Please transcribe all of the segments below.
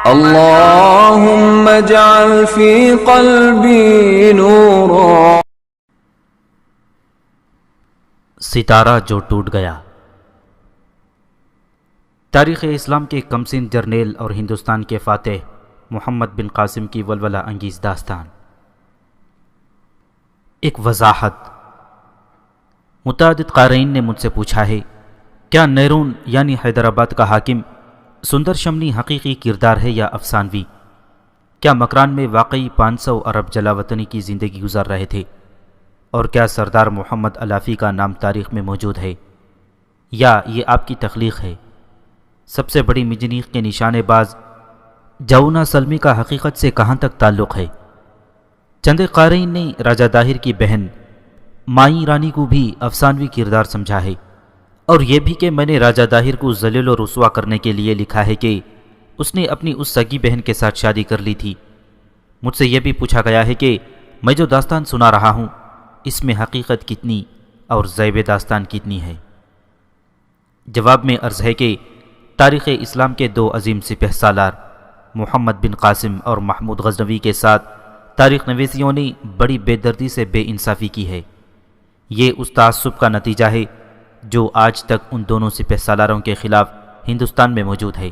اللهم اجعل في قلبي نورا. ستارہ جو ٹوٹ گیا. تاریخ اسلام کے کمسن جرنیل اور ہندوستان کے فاتح محمد بن قاسم کی ولولہ انگیز داستان. ایک وضاحت. متعدد قارئین نے مجھ سے پوچھا ہے کیا نیرون یعنی حیدرآباد کا حاکم سندر شمنی حقیقی کردار ہے یا افسانوی؟ کیا مکران میں واقعی 500 عرب جلا وطنی کی زندگی گزار رہے تھے؟ اور کیا سردار محمد الافی کا نام تاریخ میں موجود ہے یا یہ آپ کی تخلیق ہے؟ سب سے بڑی منجنیق کے نشانے باز جونا سلمی کا حقیقت سے کہاں تک تعلق ہے؟ چند قارئین نے راجہ داہر کی بہن مائی رانی کو بھی افسانوی کردار سمجھا ہے، اور یہ بھی کہ میں نے راجہ داہر کو ذلیل و رسوا کرنے کے لیے لکھا ہے کہ اس نے اپنی اس سگی بہن کے ساتھ شادی کر لی تھی. مجھ سے یہ بھی پوچھا گیا ہے کہ میں جو داستان سنا رہا ہوں اس میں حقیقت کتنی اور زیب داستان کتنی ہے؟ جواب میں عرض ہے کہ تاریخ اسلام کے دو عظیم سپہ سالار محمد بن قاسم اور محمود غزنوی کے ساتھ تاریخ نویسیوں نے بڑی بے دردی سے بے انصافی کی ہے. یہ اس تعصب کا نتیجہ ہے جو آج تک ان دونوں سپہ سالاروں کے خلاف ہندوستان میں موجود ہے.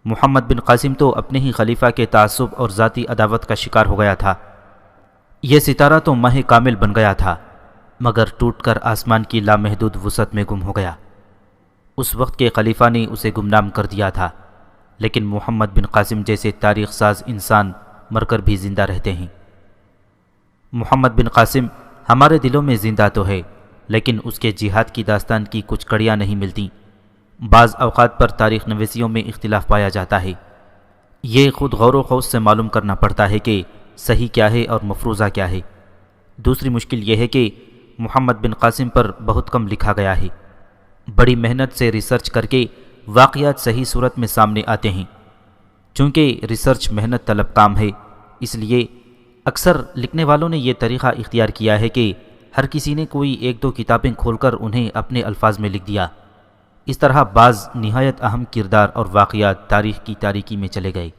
محمد بن قاسم تو اپنے ہی خلیفہ کے تعصب اور ذاتی عداوت کا شکار ہو گیا تھا. یہ ستارہ تو ماہ کامل بن گیا تھا مگر ٹوٹ کر آسمان کی لامحدود وسعت میں گم ہو گیا. اس وقت کے خلیفہ نے اسے گمنام کر دیا تھا، لیکن محمد بن قاسم جیسے تاریخ ساز انسان مر کر بھی زندہ رہتے ہیں. محمد بن قاسم ہمارے دلوں میں زندہ تو ہے، لیکن اس کے جہاد کی داستان کی کچھ کڑیاں نہیں ملتی. بعض اوقات پر تاریخ نویسیوں میں اختلاف پایا جاتا ہے. یہ خود غور و خوض سے معلوم کرنا پڑتا ہے کہ صحیح کیا ہے اور مفروضہ کیا ہے. دوسری مشکل یہ ہے کہ محمد بن قاسم پر بہت کم لکھا گیا ہے. بڑی محنت سے ریسرچ کر کے واقعات صحیح صورت میں سامنے آتے ہیں. چونکہ ریسرچ محنت طلب کام ہے، اس لیے اکثر لکھنے والوں نے یہ طریقہ اختیار کیا ہے کہ ہر کسی نے کوئی ایک دو کتابیں کھول کر انہیں اپنے الفاظ میں لکھ دیا. اس طرح بعض نہایت اہم کردار اور واقعات تاریخ کی تاریکی میں چلے گئے.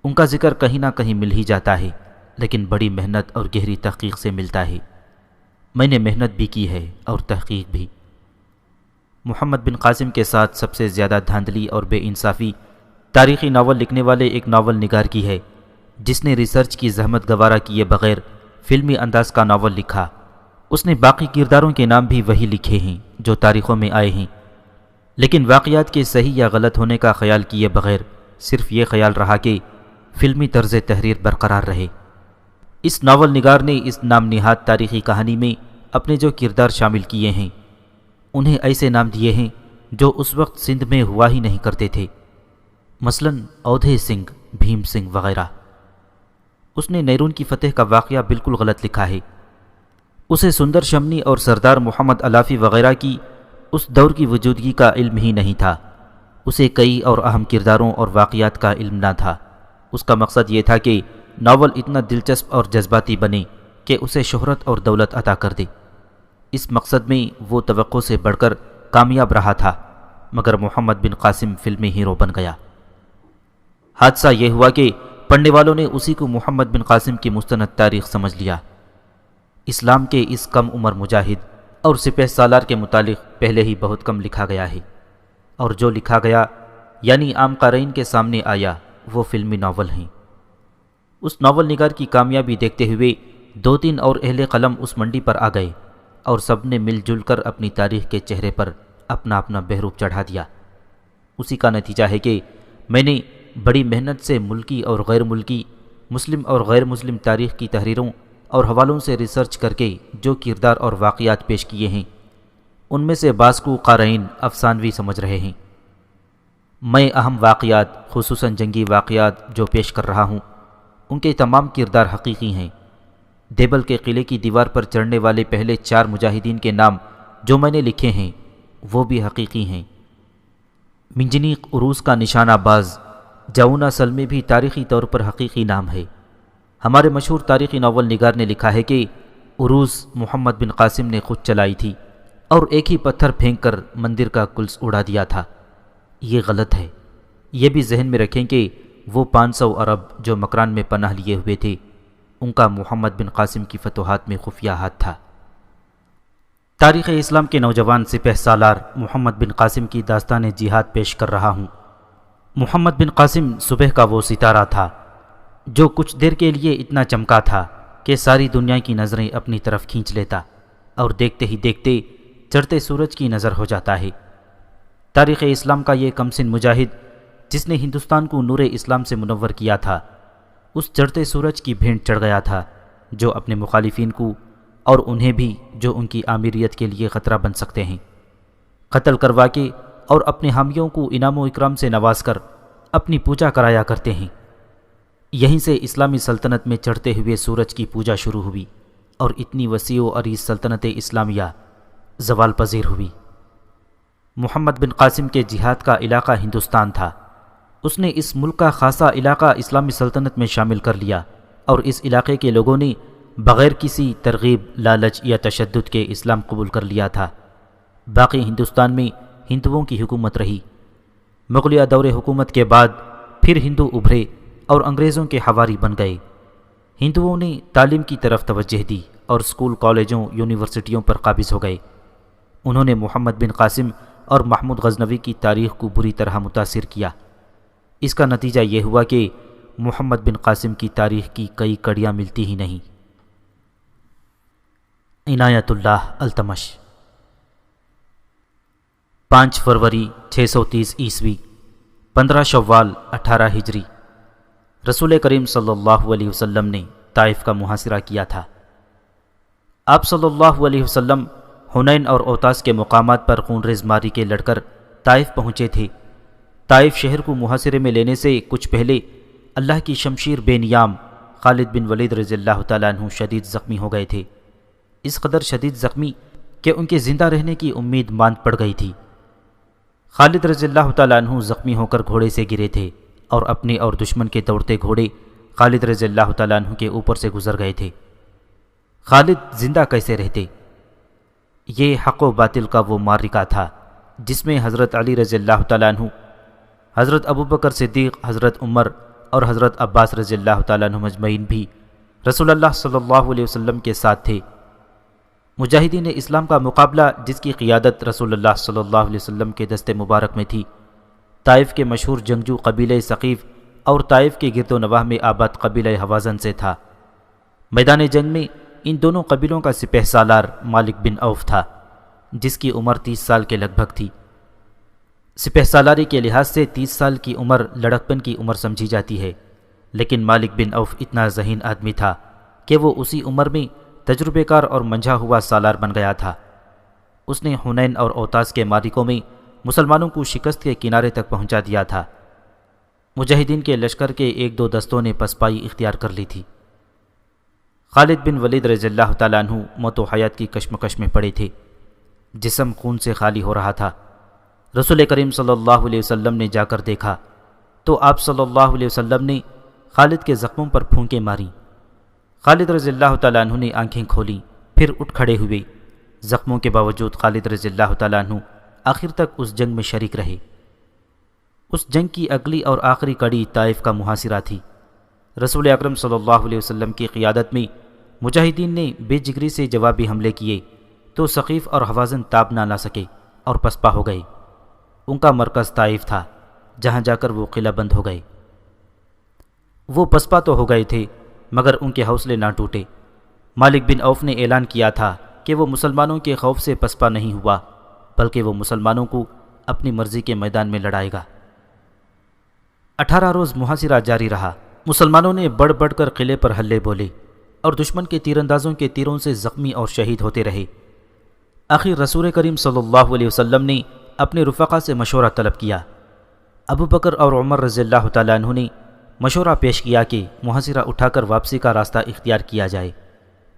ان کا ذکر کہیں نہ کہیں مل ہی جاتا ہے، لیکن بڑی محنت اور گہری تحقیق سے ملتا ہے. میں نے محنت بھی کی ہے اور تحقیق بھی. محمد بن قاسم کے ساتھ سب سے زیادہ دھاندلی اور بے انصافی تاریخی ناول لکھنے والے ایک ناول نگار کی ہے، جس نے ریسرچ کی زحمت گوارہ کیے بغیر فلمی انداز کا ناول لکھا. اس نے باقی کرداروں کے نام بھی وہی لکھے ہیں جو تاریخوں میں آئے ہیں، لیکن واقعات کے صحیح یا غلط ہونے کا خیال کیے بغیر صرف یہ خیال رہا کہ فلمی طرز تحریر برقرار رہے. اس ناول نگار نے اس نام نہاد تاریخی کہانی میں اپنے جو کردار شامل کیے ہیں انہیں ایسے نام دیے ہیں جو اس وقت سندھ میں ہوا ہی نہیں کرتے تھے، مثلا اودھے سنگھ، بھیم سنگھ وغیرہ. اس نے نیرون کی فتح کا واقعہ بالکل غلط لکھا ہے. اسے سندر شمنی اور سردار محمد الافی وغیرہ کی اس دور کی وجودگی کا علم ہی نہیں تھا. اسے کئی اور اہم کرداروں اور واقعات کا علم نہ تھا. اس کا مقصد یہ تھا کہ ناول اتنا دلچسپ اور جذباتی بنے کہ اسے شہرت اور دولت عطا کر دے. اس مقصد میں وہ توقع سے بڑھ کر کامیاب رہا تھا، مگر محمد بن قاسم فلمی ہیرو بن گیا. حادثہ یہ ہوا کہ پڑھنے والوں نے اسی کو محمد بن قاسم کی مستند تاریخ سمجھ لیا. اسلام کے اس کم عمر مجاہد اور سپہ سالار کے متعلق پہلے ہی بہت کم لکھا گیا ہے، اور جو لکھا گیا یعنی عام قارئین کے سامنے آیا وہ فلمی ناول ہیں. اس ناول نگار کی کامیابی دیکھتے ہوئے 2-3 اور اہل قلم اس منڈی پر آ گئے اور سب نے مل جل کر اپنی تاریخ کے چہرے پر اپنا اپنا بہروپ چڑھا دیا. اسی کا نتیجہ ہے کہ میں نے بڑی محنت سے ملکی اور غیر ملکی، مسلم اور غیر مسلم تاریخ کی تحریروں اور حوالوں سے ریسرچ کر کے جو کردار اور واقعات پیش کیے ہیں ان میں سے بعض کو قارئین افسانوی سمجھ رہے ہیں. میں اہم واقعات خصوصاً جنگی واقعات جو پیش کر رہا ہوں ان کے تمام کردار حقیقی ہیں. دیبل کے قلعے کی دیوار پر چڑھنے والے پہلے 4 مجاہدین کے نام جو میں نے لکھے ہیں وہ بھی حقیقی ہیں. منجنیق عروس کا نشانہ باز جونا سلمی بھی تاریخی طور پر حقیقی نام ہے. ہمارے مشہور تاریخی ناول نگار نے لکھا ہے کہ عروس محمد بن قاسم نے خود چلائی تھی اور ایک ہی پتھر پھینک کر مندر کا کلس اڑا دیا تھا. یہ غلط ہے. یہ بھی ذہن میں رکھیں کہ وہ 500 عرب جو مکران میں پناہ لیے ہوئے تھے، ان کا محمد بن قاسم کی فتوحات میں خفیہ ہاتھ تھا۔ تاریخ اسلام کے نوجوان سپہ سالار محمد بن قاسم کی داستان جہاد پیش کر رہا ہوں۔ محمد بن قاسم صبح کا وہ ستارہ تھا جو کچھ دیر کے لیے اتنا چمکا تھا کہ ساری دنیا کی نظریں اپنی طرف کھینچ لیتا اور دیکھتے ہی دیکھتے چڑھتے سورج کی نظر ہو جاتا ہے۔ تاریخ اسلام کا یہ کمسن مجاہد جس نے ہندوستان کو نور اسلام سے منور کیا تھا، اس چڑھتے سورج کی بھینٹ چڑھ گیا تھا جو اپنے مخالفین کو اور انہیں بھی جو ان کی آمیریت کے لیے خطرہ بن سکتے ہیں قتل کروا کے اور اپنے حامیوں کو انعام و اکرام سے نواز کر اپنی پوجا کرایا کرتے ہیں۔ یہیں سے اسلامی سلطنت میں چڑھتے ہوئے سورج کی پوجا شروع ہوئی اور اتنی وسیع و عریض سلطنت اسلامیہ زوال پذیر ہوئی۔ محمد بن قاسم کے جہاد کا علاقہ ہندوستان تھا۔ اس نے اس ملک کا خاصا علاقہ اسلامی سلطنت میں شامل کر لیا اور اس علاقے کے لوگوں نے بغیر کسی ترغیب، لالچ یا تشدد کے اسلام قبول کر لیا تھا۔ باقی ہندوستان میں ہندوؤں کی حکومت رہی۔ مغلیہ دور حکومت کے بعد پھر ہندو ابھرے اور انگریزوں کے حواری بن گئے۔ ہندوؤں نے تعلیم کی طرف توجہ دی اور اسکول، کالجوں، یونیورسٹیوں پر قابض ہو گئے۔ انہوں نے محمد بن قاسم اور محمود غزنوی کی تاریخ کو بری طرح متاثر کیا۔ اس کا نتیجہ یہ ہوا کہ محمد بن قاسم کی تاریخ کی کئی کڑیاں ملتی ہی نہیں۔ عنایت اللہ التمش 5 فروری 630 عیسوی 15 شوال 18 ہجری رسول کریم صلی اللہ علیہ وسلم نے طائف کا محاصرہ کیا تھا۔ آپ صلی اللہ علیہ وسلم حنین اور اوطاس کے مقامات پر خونریز ماری کے لڑ کر طائف پہنچے تھے۔ طائف شہر کو محاصرے میں لینے سے کچھ پہلے اللہ کی شمشیر بے نیام خالد بن ولید رضی اللہ تعالیٰ عنہ شدید زخمی ہو گئے تھے، اس قدر شدید زخمی کہ ان کے زندہ رہنے کی امید ماند پڑ گئی تھی۔ خالد رضی اللہ تعالیٰ عنہ زخمی ہو کر گھوڑے سے گرے تھے اور اپنے اور دشمن کے دوڑتے گھوڑے خالد رضی اللہ تعالیٰ عنہ کے اوپر سے گزر گئے تھے۔ خالد زندہ کیسے رہتے؟ یہ حق و باطل کا وہ معرکہ تھا جس میں حضرت علی رضی اللہ تعالیٰ عنہ، حضرت ابوبکر صدیق، حضرت عمر اور حضرت عباس رضی اللہ تعالیٰ عنہ مجمعین بھی رسول اللہ صلی اللہ علیہ وسلم کے ساتھ تھے۔ مجاہدین اسلام کا مقابلہ جس کی قیادت رسول اللہ صلی اللہ علیہ وسلم کے دست مبارک میں تھی، طائف کے مشہور جنگجو قبیلہ ثقیف اور طائف کے گرد و نواح میں آباد قبیلہ حوازن سے تھا۔ میدان جنگ میں ان دونوں قبیلوں کا سپہ سالار مالک بن عوف تھا جس کی عمر 30 سال کے لگ بھگ تھی۔ سپہ سالاری کے لحاظ سے 30 سال کی عمر لڑکپن کی عمر سمجھی جاتی ہے، لیکن مالک بن عوف اتنا ذہین آدمی تھا کہ وہ اسی عمر میں تجربے کار اور منجھا ہوا سالار بن گیا تھا۔ اس نے حنین اور اوطاس کے معرکوں میں مسلمانوں کو شکست کے کنارے تک پہنچا دیا تھا۔ مجاہدین کے لشکر کے 1-2 دستوں نے پسپائی اختیار کر لی تھی۔ خالد بن ولید رضی اللہ تعالیٰ عنہ موت و حیات کی کشمکش میں پڑے تھے، جسم خون سے خالی ہو رہا تھا۔ رسول کریم صلی اللہ علیہ وسلم نے جا کر دیکھا تو آپ صلی اللہ علیہ وسلم نے خالد کے زخموں پر پھونکیں ماری۔ خالد رضی اللہ تعالیٰ عنہ نے آنکھیں کھولیں، پھر اٹھ کھڑے ہوئے۔ زخموں کے باوجود خالد رضی اللہ تعالیٰ عنہ آخر تک اس جنگ میں شریک رہے۔ اس جنگ کی اگلی اور آخری کڑی طائف کا محاصرہ تھی۔ رسول اکرم صلی اللہ علیہ وسلم کی قیادت میں مجاہدین نے بے جگری سے جوابی حملے کیے تو ثقیف اور حوازن تاب نہ لا سکے اور پسپا ہو گئے۔ ان کا مرکز طائف تھا جہاں جا کر وہ قلعہ بند ہو گئے۔ وہ پسپا تو ہو گئے تھے مگر ان کے حوصلے نہ ٹوٹے۔ مالک بن عوف نے اعلان کیا تھا کہ وہ مسلمانوں کے خوف سے پسپا نہیں ہوا بلکہ وہ مسلمانوں کو اپنی مرضی کے میدان میں لڑائے گا۔ 18 روز محاصرہ جاری رہا۔ مسلمانوں نے بڑھ بڑھ کر قلعے پر حلے بولے اور دشمن کے تیر اندازوں کے تیروں سے زخمی اور شہید ہوتے رہے۔ آخر رسول کریم صلی اللہ علیہ وسلم نے اپنے رفقا سے مشورہ طلب کیا۔ ابو بکر اور عمر رضی اللہ تعالیٰ عنہ نے مشورہ پیش کیا کہ محاصرہ اٹھا کر واپسی کا راستہ اختیار کیا جائے،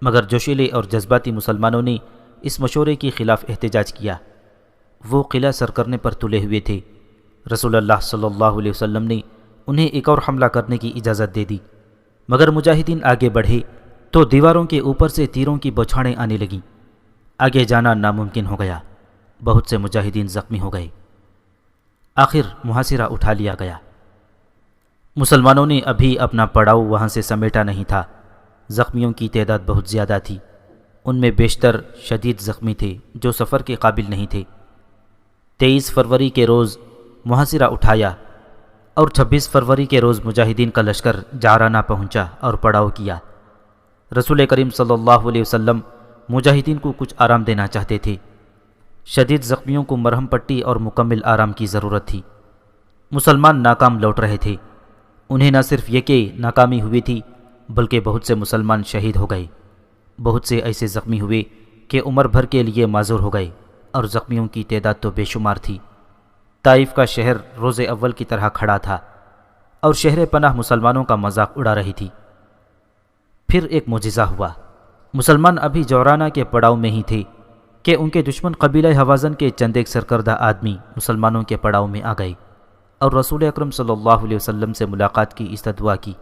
مگر جوشیلے اور جذباتی مسلمانوں نے اس مشورے کے خلاف احتجاج کیا۔ وہ قلعہ سر کرنے پر تلے ہوئے تھے۔ رسول اللہ صلی اللہ علیہ وسلم نے انہیں ایک اور حملہ کرنے کی اجازت دے دی، مگر مجاہدین آگے بڑھے تو دیواروں کے اوپر سے تیروں کی بوچھاڑیں آنے لگیں۔ آگے جانا ناممکن ہو گیا، بہت سے مجاہدین زخمی ہو گئے۔ آخر محاصرہ اٹھا لیا گیا۔ مسلمانوں نے ابھی اپنا پڑاؤ وہاں سے سمیٹا نہیں تھا۔ زخمیوں کی تعداد بہت زیادہ تھی، ان میں بیشتر شدید زخمی تھے جو سفر کے قابل نہیں تھے۔ 23 فروری کے روز محاصرہ اٹھایا اور 26 فروری کے روز مجاہدین کا لشکر جعرانہ پہنچا اور پڑاؤ کیا۔ رسول کریم صلی اللہ علیہ وسلم مجاہدین کو کچھ آرام دینا چاہتے تھے۔ شدید زخمیوں کو مرہم پٹی اور مکمل آرام کی ضرورت تھی۔ مسلمان ناکام لوٹ رہے تھے۔ انہیں نہ صرف یہ کہ ناکامی ہوئی تھی بلکہ بہت سے مسلمان شہید ہو گئے۔ بہت سے ایسے زخمی ہوئے کہ عمر بھر کے لیے معذور ہو گئے، اور زخمیوں کی تعداد تو بے شمار تھی۔ طائف کا شہر روز اول کی طرح کھڑا تھا اور شہر پناہ مسلمانوں کا مذاق اڑا رہی تھی۔ پھر ایک معجزہ ہوا۔ مسلمان ابھی جعرانہ کے پڑاؤ میں ہی تھے کہ ان کے دشمن قبیلہ حوازن کے چند ایک سرکردہ آدمی مسلمانوں کے پڑاؤ میں آ گئے اور رسول اکرم صلی اللہ علیہ وسلم سے ملاقات کی استدعا کی۔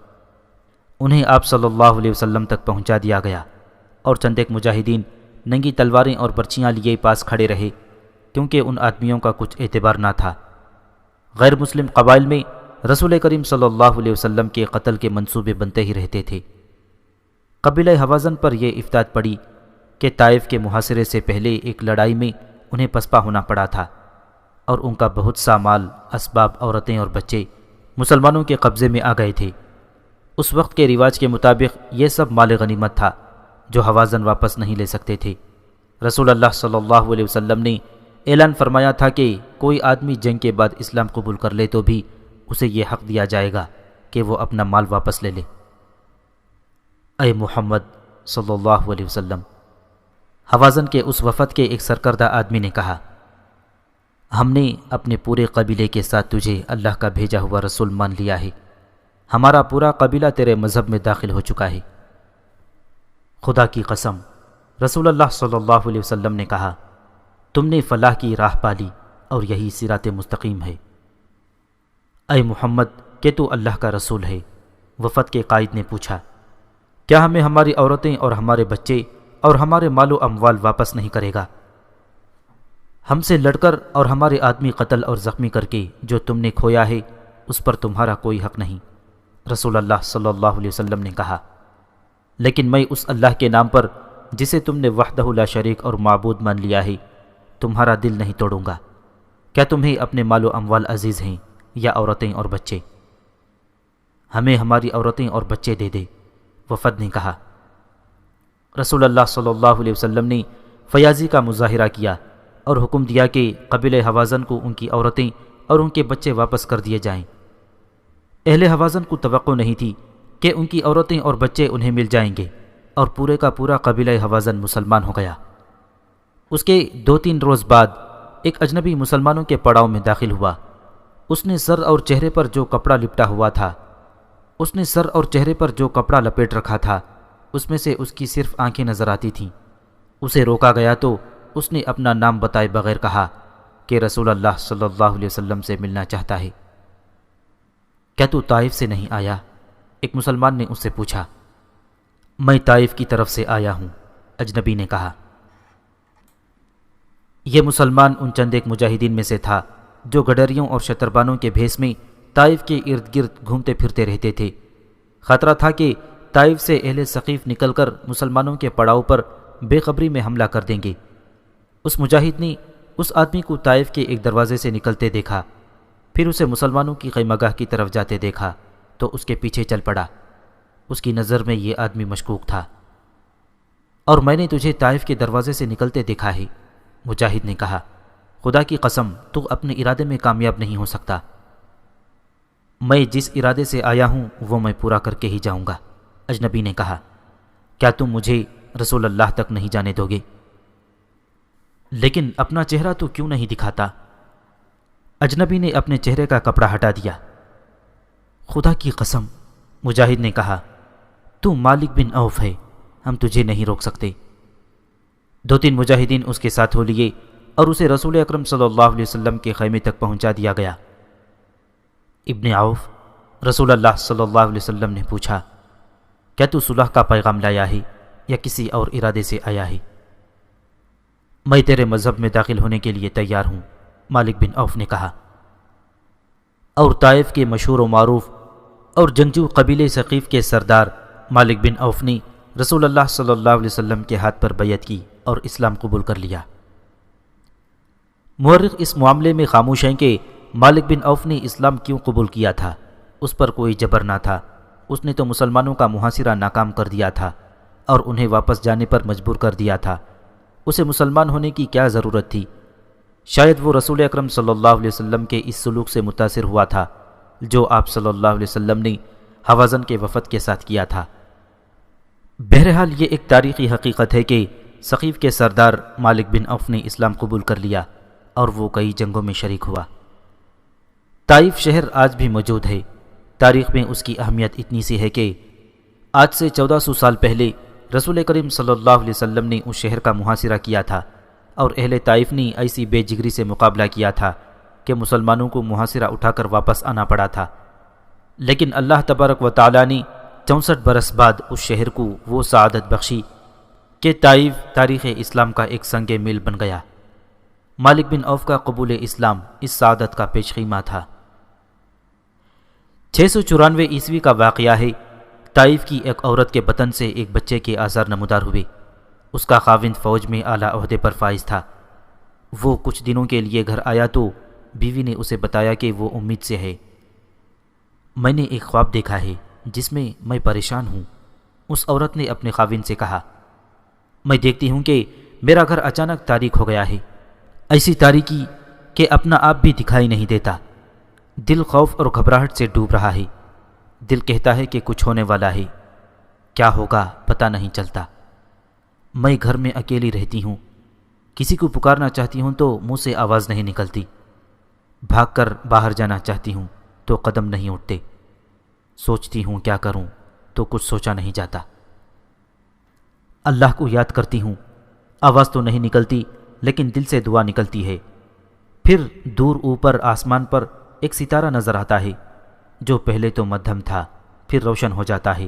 انہیں آپ صلی اللہ علیہ وسلم تک پہنچا دیا گیا، اور چند ایک مجاہدین ننگی تلواریں اور برچیاں لیے پاس کھڑے رہے کیونکہ ان آدمیوں کا کچھ اعتبار نہ تھا۔ غیر مسلم قبائل میں رسول کریم صلی اللہ علیہ وسلم کے قتل کے منصوبے بنتے ہی رہتے تھے۔ قبیلہ حوازن پر یہ افتاد پڑی کہ طائف کے محاصرے سے پہلے ایک لڑائی میں انہیں پسپا ہونا پڑا تھا، اور ان کا بہت سا مال، اسباب، عورتیں اور بچے مسلمانوں کے قبضے میں آ گئے تھے۔ اس وقت کے رواج کے مطابق یہ سب مال غنیمت تھا جو حوازن واپس نہیں لے سکتے تھے۔ رسول اللہ صلی اللہ علیہ وسلم نے اعلان فرمایا تھا کہ کوئی آدمی جنگ کے بعد اسلام قبول کر لے تو بھی اسے یہ حق دیا جائے گا کہ وہ اپنا مال واپس لے لے۔ اے محمد صلی اللہ علیہ وسلم، حوازن کے اس وفد کے ایک سرکردہ آدمی نے کہا، ہم نے اپنے پورے قبیلے کے ساتھ تجھے اللہ کا بھیجا ہوا رسول مان لیا ہے۔ ہمارا پورا قبیلہ تیرے مذہب میں داخل ہو چکا ہے۔ خدا کی قسم، رسول اللہ صلی اللہ علیہ وسلم نے کہا، تم نے فلاح کی راہ پالی اور یہی صراط مستقیم ہے۔ اے محمد، کہ تو اللہ کا رسول ہے۔ وفد کے قائد نے پوچھا، کیا ہمیں ہماری عورتیں اور ہمارے بچے اور ہمارے مال و اموال واپس نہیں کرے گا؟ ہم سے لڑ کر اور ہمارے آدمی قتل اور زخمی کر کے جو تم نے کھویا ہے اس پر تمہارا کوئی حق نہیں۔ رسول اللہ صلی اللہ علیہ وسلم نے کہا، لیکن میں اس اللہ کے نام پر جسے تم نے وحدہ لا شریک اور معبود مان لیا ہے تمہارا دل نہیں توڑوں گا۔ کیا تمہیں اپنے مال و اموال عزیز ہیں یا عورتیں اور بچے؟ ہمیں ہماری عورتیں اور بچے دے دے، وفد نے کہا۔ رسول اللہ صلی اللہ علیہ وسلم نے فیاضی کا مظاہرہ کیا اور حکم دیا کہ قبیلہ حوازن کو ان کی عورتیں اور ان کے بچے واپس کر دیے جائیں۔ اہل حوازن کو توقع نہیں تھی کہ ان کی عورتیں اور بچے انہیں مل جائیں گے، اور پورے کا پورا قبیلہ حوازن مسلمان ہو گیا۔ اس کے 2-3 روز بعد ایک اجنبی مسلمانوں کے پڑاؤ میں داخل ہوا۔ اس نے سر اور چہرے پر جو کپڑا لپیٹ رکھا تھا اس میں سے اس کی صرف آنکھیں نظر آتی تھیں۔ اسے روکا گیا تو اس نے اپنا نام بتائے بغیر کہا کہ رسول اللہ صلی اللہ علیہ وسلم سے ملنا چاہتا ہے۔ کیا تو طائف سے نہیں آیا؟ ایک مسلمان نے اس سے پوچھا۔ میں طائف کی طرف سے آیا ہوں، اجنبی نے کہا۔ یہ مسلمان ان چند ایک مجاہدین میں سے تھا جو گڈریوں اور شتربانوں کے بھیس میں طائف کے ارد گرد گھومتے پھرتے رہتے تھے۔ خطرہ تھا کہ طائف سے اہل ثقیف نکل کر مسلمانوں کے پڑاؤ پر بے خبری میں حملہ کر دیں گے۔ اس مجاہد نے اس آدمی کو طائف کے ایک دروازے سے نکلتے دیکھا، پھر اسے مسلمانوں کی خیمگاہ کی طرف جاتے دیکھا تو اس کے پیچھے چل پڑا۔ اس کی نظر میں یہ آدمی مشکوک تھا۔ اور میں نے تجھے طائف کے دروازے سے نکلتے دیکھا ہے، مجاہد نے کہا۔ خدا کی قسم، تو اپنے ارادے میں کامیاب نہیں ہو سکتا۔ میں جس ارادے سے آیا ہوں وہ میں پورا کر کے ہی جاؤں گا، اجنبی نے کہا۔ کیا تم مجھے رسول اللہ تک نہیں جانے دو گے؟ لیکن اپنا چہرہ تو کیوں نہیں دکھاتا؟ اجنبی نے اپنے چہرے کا کپڑا ہٹا دیا۔ خدا کی قسم، مجاہد نے کہا، تو مالک بن عوف ہے، ہم تجھے نہیں روک سکتے۔ 2-3 مجاہدین اس کے ساتھ ہو لیے اور اسے رسول اکرم صلی اللہ علیہ وسلم کے خیمے تک پہنچا دیا گیا۔ ابن عوف، رسول اللہ صلی اللہ علیہ وسلم نے پوچھا، کیا تو صلح کا پیغام لایا ہے یا کسی اور ارادے سے آیا ہے؟ میں تیرے مذہب میں داخل ہونے کے لیے تیار ہوں، مالک بن عوف نے کہا۔ اور طائف کے مشہور و معروف اور جنگجو قبیلے ثقیف کے سردار مالک بن عوف نے رسول اللہ صلی اللہ علیہ وسلم کے ہاتھ پر بیعت کی اور اسلام قبول کر لیا۔ مورخ اس معاملے میں خاموش ہیں کہ مالک بن عوف نے اسلام کیوں قبول کیا تھا۔ اس پر کوئی جبر نہ تھا، اس نے تو مسلمانوں کا محاصرہ ناکام کر دیا تھا اور انہیں واپس جانے پر مجبور کر دیا تھا۔ اسے مسلمان ہونے کی کیا ضرورت تھی؟ شاید وہ رسول اکرم صلی اللہ علیہ وسلم کے اس سلوک سے متاثر ہوا تھا جو آپ صلی اللہ علیہ وسلم نے حوازن کے وفد کے ساتھ کیا تھا۔ بہرحال یہ ایک تاریخی حقیقت ہے کہ ثقیف کے سردار مالک بن عوف نے اسلام قبول کر لیا اور وہ کئی جنگوں میں شریک ہوا۔ طائف شہر آج بھی موجود ہے۔ تاریخ میں اس کی اہمیت اتنی سی ہے کہ آج سے 1400 سال پہلے رسول کریم صلی اللہ علیہ وسلم نے اس شہر کا محاصرہ کیا تھا اور اہل طائف نے ایسی بے جگری سے مقابلہ کیا تھا کہ مسلمانوں کو محاصرہ اٹھا کر واپس آنا پڑا تھا، لیکن اللہ تبارک و تعالیٰ نے 64 برس بعد اس شہر کو وہ سعادت بخشی کہ طائف تاریخ اسلام کا ایک سنگ میل بن گیا۔ مالک بن عوف کا قبول اسلام اس سعادت کا پیش خیمہ تھا۔ 694 عیسوی کا واقعہ ہے۔ طائف کی ایک عورت کے بطن سے ایک بچے کے آثار نمودار ہوئے۔ اس کا خاوند فوج میں اعلیٰ عہدے پر فائز تھا۔ وہ کچھ دنوں کے لیے گھر آیا تو بیوی نے اسے بتایا کہ وہ امید سے ہے۔ میں نے ایک خواب دیکھا ہے جس میں پریشان ہوں، اس عورت نے اپنے خاوند سے کہا۔ میں دیکھتی ہوں کہ میرا گھر اچانک تاریک ہو گیا ہے، ایسی تاریکی کہ اپنا آپ بھی دکھائی نہیں دیتا۔ دل خوف اور گھبراہٹ سے ڈوب رہا ہے۔ دل کہتا ہے کہ کچھ ہونے والا ہے، کیا ہوگا پتہ نہیں چلتا۔ میں گھر میں اکیلی رہتی ہوں، کسی کو پکارنا چاہتی ہوں تو منہ سے آواز نہیں نکلتی، بھاگ کر باہر جانا چاہتی ہوں تو قدم نہیں اٹھتے، سوچتی ہوں کیا کروں تو کچھ سوچا نہیں جاتا۔ اللہ کو یاد کرتی ہوں، آواز تو نہیں نکلتی لیکن دل سے دعا نکلتی ہے۔ پھر دور اوپر آسمان پر ایک ستارہ نظر آتا ہے جو پہلے تو مدھم تھا پھر روشن ہو جاتا ہے۔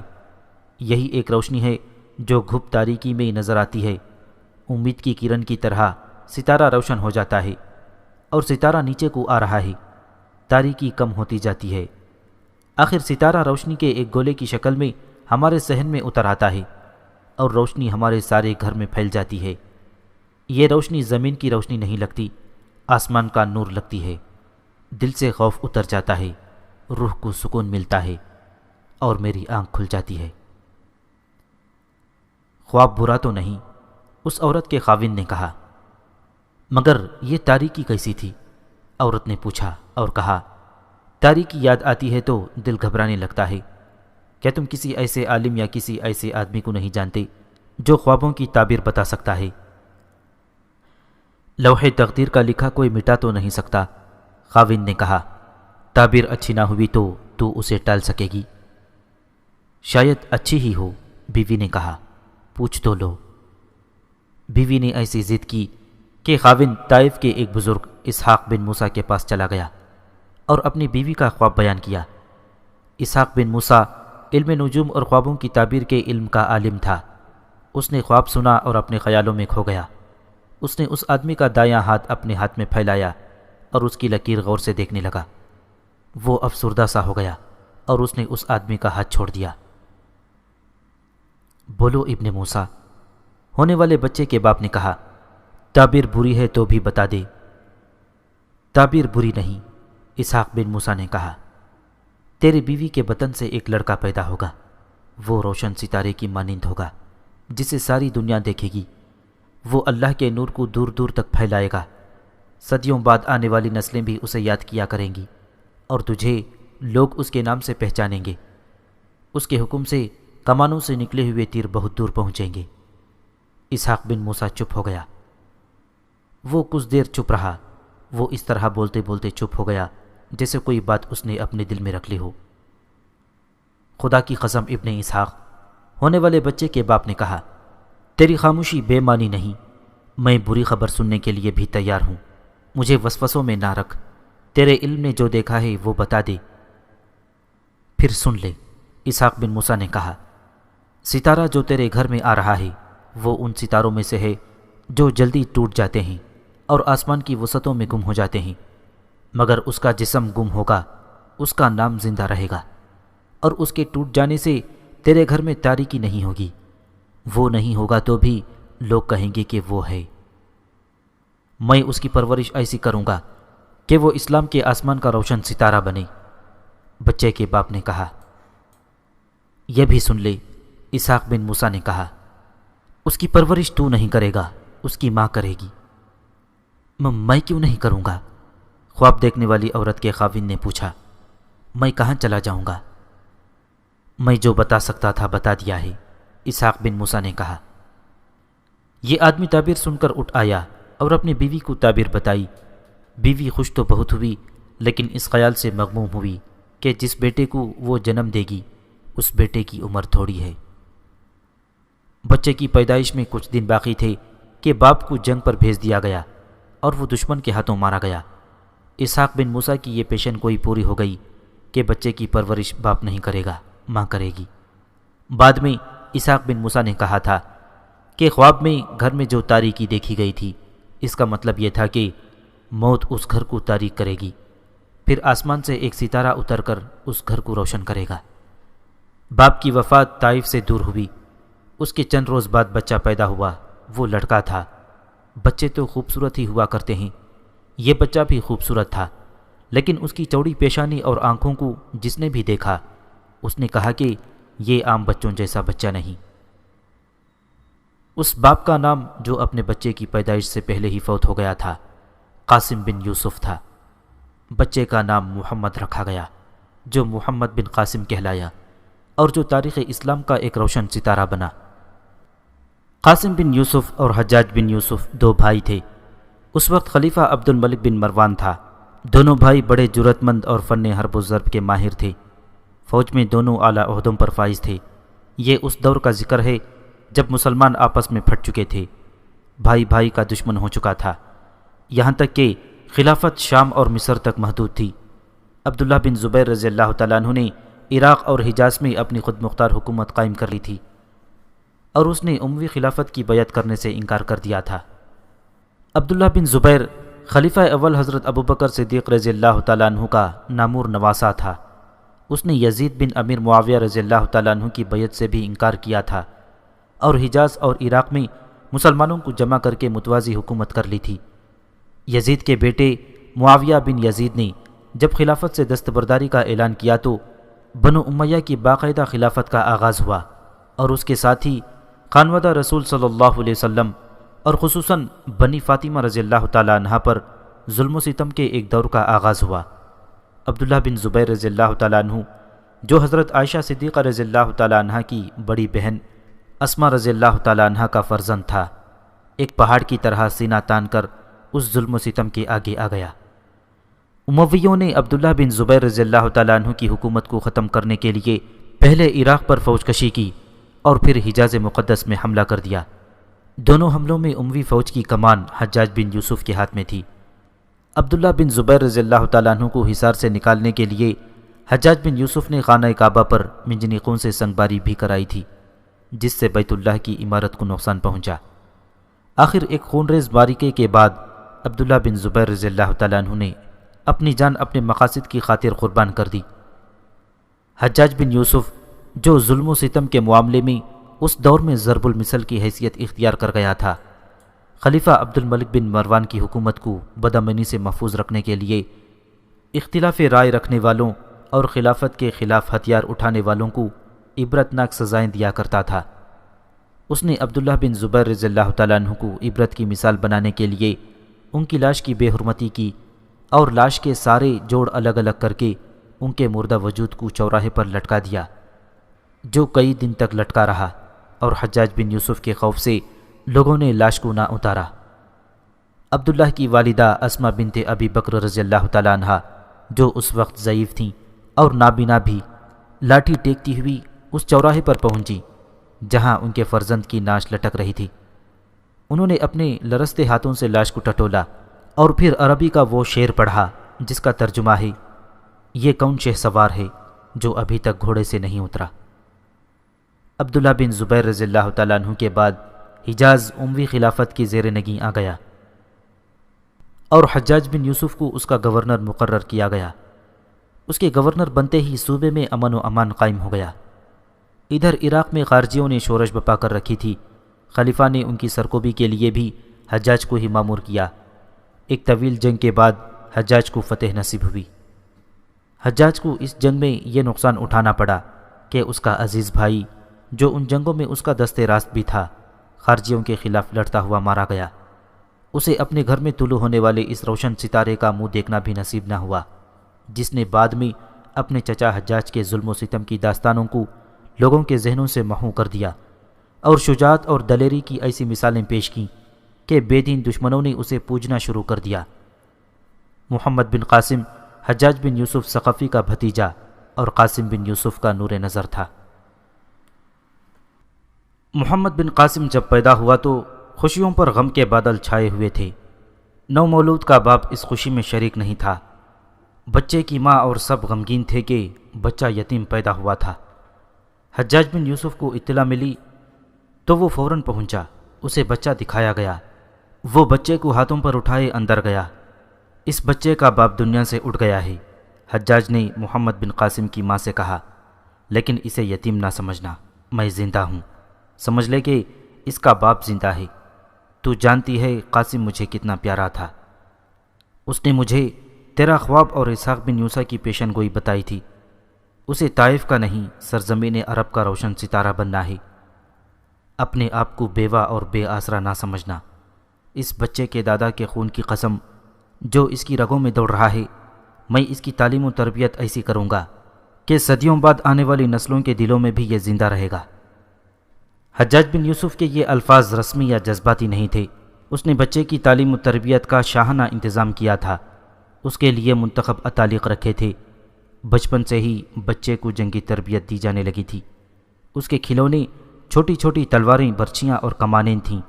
یہی ایک روشنی ہے جو گھپ تاریکی میں نظر آتی ہے۔ امید کی کرن کی طرح ستارہ روشن ہو جاتا ہے اور ستارہ نیچے کو آ رہا ہے، تاریکی کم ہوتی جاتی ہے۔ آخر ستارہ روشنی کے ایک گولے کی شکل میں ہمارے صحن میں اتر آتا ہے اور روشنی ہمارے سارے گھر میں پھیل جاتی ہے۔ یہ روشنی زمین کی روشنی نہیں لگتی، آسمان کا نور لگتی ہے۔ دل سے خوف اتر جاتا ہے، روح کو سکون ملتا ہے اور میری آنکھ کھل جاتی ہے۔ خواب برا تو نہیں، اس عورت کے خاوند نے کہا۔ مگر یہ تاریکی کیسی تھی؟ عورت نے پوچھا اور کہا، تاریکی یاد آتی ہے تو دل گھبرانے لگتا ہے۔ کیا تم کسی ایسے عالم یا کسی ایسے آدمی کو نہیں جانتے جو خوابوں کی تعبیر بتا سکتا ہے؟ لوح تقدیر کا لکھا کوئی مٹا تو نہیں سکتا، خاوند نے کہا۔ تعبیر اچھی نہ ہوئی تو اسے ٹال سکے گی؟ شاید اچھی ہی ہو، بیوی نے کہا، پوچھ تو لو۔ بیوی نے ایسی ضد کی کہ خاوند طائف کے ایک بزرگ اسحاق بن موسیٰ کے پاس چلا گیا اور اپنی بیوی کا خواب بیان کیا۔ اسحاق بن موسیٰ علم نجوم اور خوابوں کی تعبیر کے علم کا عالم تھا۔ اس نے خواب سنا اور اپنے خیالوں میں کھو گیا۔ اس نے اس آدمی کا دایاں ہاتھ اپنے ہاتھ میں پھیلایا اور اس کی لکیر غور سے دیکھنے لگا۔ وہ افسردہ سا ہو گیا اور اس نے اس آدمی کا ہاتھ چھوڑ دیا۔ بولو ابن موسیٰ، ہونے والے بچے کے باپ نے کہا، تعبیر بری ہے تو بھی بتا دے۔ تعبیر بری نہیں، اسحاق بن موسیٰ نے کہا، تیرے بیوی کے بطن سے ایک لڑکا پیدا ہوگا، وہ روشن ستارے کی مانند ہوگا جسے ساری دنیا دیکھے گی۔ وہ اللہ کے نور کو دور دور تک پھیلائے گا، صدیوں بعد آنے والی نسلیں بھی اسے یاد کیا کریں گی اور تجھے لوگ اس کے نام سے پہچانیں گے۔ اس کے حکم سے کمانوں سے نکلے ہوئے تیر بہت دور پہنچیں گے۔ اسحاق بن موسیٰ چپ ہو گیا۔ وہ کچھ دیر چپ رہا۔ وہ اس طرح بولتے بولتے چپ ہو گیا جیسے کوئی بات اس نے اپنے دل میں رکھ لی ہو۔ خدا کی قسم ابن اسحاق، ہونے والے بچے کے باپ نے کہا، تیری خاموشی بے معنی نہیں، میں بری خبر سننے کے لیے بھی تیار ہوں، مجھے وسوسوں میں نہ رکھ، تیرے علم نے جو دیکھا ہے وہ بتا دے۔ پھر سن لے، اسحاق بن موسیٰ نے کہا، ستارہ جو تیرے گھر میں آ رہا ہے وہ ان ستاروں میں سے ہے جو جلدی ٹوٹ جاتے ہیں اور آسمان کی وسعتوں میں گم ہو جاتے ہیں، مگر اس کا جسم گم ہوگا، اس کا نام زندہ رہے گا اور اس کے ٹوٹ جانے سے تیرے گھر میں تاریکی نہیں ہوگی۔ وہ نہیں ہوگا تو بھی لوگ کہیں گے کہ وہ ہے۔ میں اس کی پرورش ایسی کروں گا کہ وہ اسلام کے آسمان کا روشن ستارہ بنے۔ بچے کے باپ نے کہا۔ یہ بھی سن لے، اسحاق بن موسیٰ نے کہا، اس کی پرورش تو نہیں کرے گا، اس کی ماں کرے گی۔ میں کیوں نہیں کروں گا؟ خواب دیکھنے والی عورت کے خاوند نے پوچھا۔ میں کہاں چلا جاؤں گا؟ میں جو بتا سکتا تھا بتا دیا ہے، اسحاق بن موسیٰ نے کہا۔ یہ آدمی تعبیر سن کر اٹھ آیا اور اپنی بیوی کو تعبیر بتائی۔ بیوی خوش تو بہت ہوئی، لیکن اس خیال سے مغموم ہوئی کہ جس بیٹے کو وہ جنم دے گی اس بیٹے کی عمر تھوڑی ہے۔ بچے کی پیدائش میں کچھ دن باقی تھے کہ باپ کو جنگ پر بھیج دیا گیا اور وہ دشمن کے ہاتھوں مارا گیا۔ اسحاق بن موسیٰ کی یہ پیشن گوئی پوری ہو گئی کہ بچے کی پرورش باپ نہیں کرے گا، ماں کرے گی۔ بعد میں اسحاق بن موسیٰ نے کہا تھا کہ خواب میں گھر میں جو تاریکی دیکھی گئی تھی، اس کا مطلب یہ تھا کہ موت اس گھر کو تاریک کرے گی، پھر آسمان سے ایک ستارہ اتر کر اس گھر کو روشن کرے گا۔ باپ کی وفات طائف سے دور ہوئی۔ اس کے چند روز بعد بچہ پیدا ہوا۔ وہ لڑکا تھا۔ بچے تو خوبصورت ہی ہوا کرتے ہیں، یہ بچہ بھی خوبصورت تھا، لیکن اس کی چوڑی پیشانی اور آنکھوں کو جس نے بھی دیکھا اس نے کہا کہ یہ عام بچوں جیسا بچہ نہیں۔ اس باپ کا نام جو اپنے بچے کی پیدائش سے پہلے ہی فوت ہو گیا تھا قاسم بن یوسف تھا۔ بچے کا نام محمد رکھا گیا، جو محمد بن قاسم کہلایا اور جو تاریخ اسلام کا ایک روشن ستارہ بنا۔ قاسم بن یوسف اور حجاج بن یوسف دو بھائی تھے۔ اس وقت خلیفہ عبد الملک بن مروان تھا۔ دونوں بھائی بڑے جرأت مند اور فن حرب و ضرب کے ماہر تھے۔ فوج میں دونوں اعلیٰ عہدوں پر فائز تھے۔ یہ اس دور کا ذکر ہے جب مسلمان آپس میں پھٹ چکے تھے، بھائی بھائی کا دشمن ہو چکا تھا، یہاں تک کہ خلافت شام اور مصر تک محدود تھی۔ عبداللہ بن زبیر رضی اللہ تعالیٰ عنہ نے عراق اور حجاز میں اپنی خود مختار حکومت قائم کر لی تھی اور اس نے اموی خلافت کی بیعت کرنے سے انکار کر دیا تھا۔ عبداللہ بن زبیر خلیفہ اول حضرت ابوبکر صدیق رضی اللہ تعالیٰ عنہ کا نامور نواسہ تھا۔ اس نے یزید بن امیر معاویہ رضی اللہ تعالیٰ عنہ کی بیعت سے بھی انکار کیا تھا اور حجاز اور عراق میں مسلمانوں کو جمع کر کے متوازی حکومت کر لی تھی۔ یزید کے بیٹے معاویہ بن یزید نے جب خلافت سے دستبرداری کا اعلان کیا تو بنو امیہ کی باقاعدہ خلافت کا آغاز ہوا اور اس کے ساتھ ہی خانوادہ رسول صلی اللہ علیہ وسلم اور خصوصاً بنی فاطمہ رضی اللہ تعالیٰ عنہ پر ظلم و ستم کے ایک دور کا آغاز ہوا۔ عبداللہ بن زبیر رضی اللہ تعالیٰ عنہ جو حضرت عائشہ صدیقہ رضی اللہ تعالیٰ عنہ کی بڑی بہن اسما رضی اللہ تعالیٰ عنہ کا فرزند تھا، ایک پہاڑ کی طرح سینہ تان کر اس ظلم و ستم کے آگے آ گیا۔ امویوں نے عبداللہ بن زبیر رضی اللہ تعالیٰ عنہ کی حکومت کو ختم کرنے کے لیے پہلے عراق پر فوج کشی کی اور پھر حجاز مقدس میں حملہ کر دیا۔ دونوں حملوں میں اموی فوج کی کمان حجاج بن یوسف کے ہاتھ میں تھی۔ عبداللہ بن زبیر رضی اللہ تعالیٰ عنہ کو حصار سے نکالنے کے لیے حجاج بن یوسف نے خانہ کعبہ پر منجنیقوں سے سنگباری بھی کرائی تھی، جس سے بیت اللہ کی عمارت کو نقصان پہنچا۔ آخر ایک خونریز معرکے کے بعد عبداللہ بن زبیر رضی اللہ تعالیٰ عنہ نے اپنی جان اپنے مقاصد کی خاطر قربان کر دی۔ حجاج بن یوسف جو ظلم و ستم کے معاملے میں اس دور میں ضرب المثل کی حیثیت اختیار کر گیا تھا، خلیفہ عبد الملک بن مروان کی حکومت کو بدامنی سے محفوظ رکھنے کے لیے اختلاف رائے رکھنے والوں اور خلافت کے خلاف ہتھیار اٹھانے والوں کو عبرتناک سزائیں دیا کرتا تھا۔ اس نے عبداللہ بن زبیر رضی اللہ تعالیٰ عنہ کو عبرت کی مثال بنانے کے لیے ان کی لاش کی بے حرمتی کی اور لاش کے سارے جوڑ الگ الگ کر کے ان کے مردہ وجود کو چوراہے پر لٹکا دیا، جو کئی دن تک لٹکا رہا اور حجاج بن یوسف کے خوف سے لوگوں نے لاش کو نہ اتارا۔ عبداللہ کی والدہ اسما بنت ابی بکر رضی اللہ تعالیٰ عنہ جو اس وقت ضعیف تھیں اور نابینا بھی، لاٹھی ٹیکتی ہوئی اس چوراہے پر پہنچی جہاں ان کے فرزند کی ناش لٹک رہی تھی۔ انہوں نے اپنے لرزتے ہاتھوں سے لاش کو ٹٹولا اور پھر عربی کا وہ شعر پڑھا جس کا ترجمہ ہے، یہ کون شہ سوار ہے جو ابھی تک گھوڑے سے نہیں اترا۔ عبداللہ بن زبیر رضی اللہ تعالیٰ عنہ کے بعد حجاز اموی خلافت کی زیر نگیں آ گیا اور حجاج بن یوسف کو اس کا گورنر مقرر کیا گیا۔ اس کے گورنر بنتے ہی صوبے میں امن و امان قائم ہو گیا۔ ادھر عراق میں خارجیوں نے شورش بپا کر رکھی تھی۔ خلیفہ نے ان کی سرکوبی کے لیے بھی حجاج کو ہی مامور کیا۔ ایک طویل جنگ کے بعد حجاج کو فتح نصیب ہوئی۔ حجاج کو اس جنگ میں یہ نقصان اٹھانا پڑا کہ اس کا عزیز بھائی جو ان جنگوں میں اس کا دست راست بھی تھا، خارجیوں کے خلاف لڑتا ہوا مارا گیا۔ اسے اپنے گھر میں طلوع ہونے والے اس روشن ستارے کا منہ دیکھنا بھی نصیب نہ ہوا، جس نے بعد میں اپنے چچا حجاج کے ظلم و ستم کی داستانوں کو لوگوں کے ذہنوں سے محو کر دیا اور شجاعت اور دلیری کی ایسی مثالیں پیش کیں کہ بے دین دشمنوں نے اسے پوجنا شروع کر دیا۔ محمد بن قاسم حجاج بن یوسف ثقفی کا بھتیجا اور قاسم بن یوسف کا نور نظر تھا۔ محمد بن قاسم جب پیدا ہوا تو خوشیوں پر غم کے بادل چھائے ہوئے تھے۔ نو مولود کا باپ اس خوشی میں شریک نہیں تھا۔ بچے کی ماں اور سب غمگین تھے کہ بچہ یتیم پیدا ہوا تھا۔ حجاج بن یوسف کو اطلاع ملی تو وہ فوراً پہنچا، اسے بچہ دکھایا گیا۔ وہ بچے کو ہاتھوں پر اٹھائے اندر گیا۔ اس بچے کا باپ دنیا سے اٹھ گیا ہے۔ حجاج نے محمد بن قاسم کی ماں سے کہا، لیکن اسے یتیم نہ سمجھنا، میں زندہ ہوں، سمجھ لے کہ اس کا باپ زندہ ہے۔ تو جانتی ہے قاسم مجھے کتنا پیارا تھا۔ اس نے مجھے تیرا خواب اور اسحاق بن یوسیٰ کی پیشن گوئی بتائی تھی۔ اسے طائف کا نہیں، سرزمین عرب کا روشن ستارہ بننا ہے۔ اپنے آپ کو بیوہ اور بے آسرا نہ سمجھنا۔ اس بچے کے دادا کے خون کی قسم جو اس کی رگوں میں دوڑ رہا ہے، میں اس کی تعلیم و تربیت ایسی کروں گا کہ صدیوں بعد آنے والی نسلوں کے دلوں میں بھی یہ زندہ رہے گا۔ حجاج بن یوسف کے یہ الفاظ رسمی یا جذباتی نہیں تھے۔ اس نے بچے کی تعلیم و تربیت کا شاہانہ انتظام کیا تھا۔ اس کے لیے منتخب اتالق رکھے تھے۔ بچپن سے ہی بچے کو جنگی تربیت دی جانے لگی تھی۔ اس کے کھلونے چھوٹی چھوٹی تلواریں، برچیاں اور کمانیں تھیں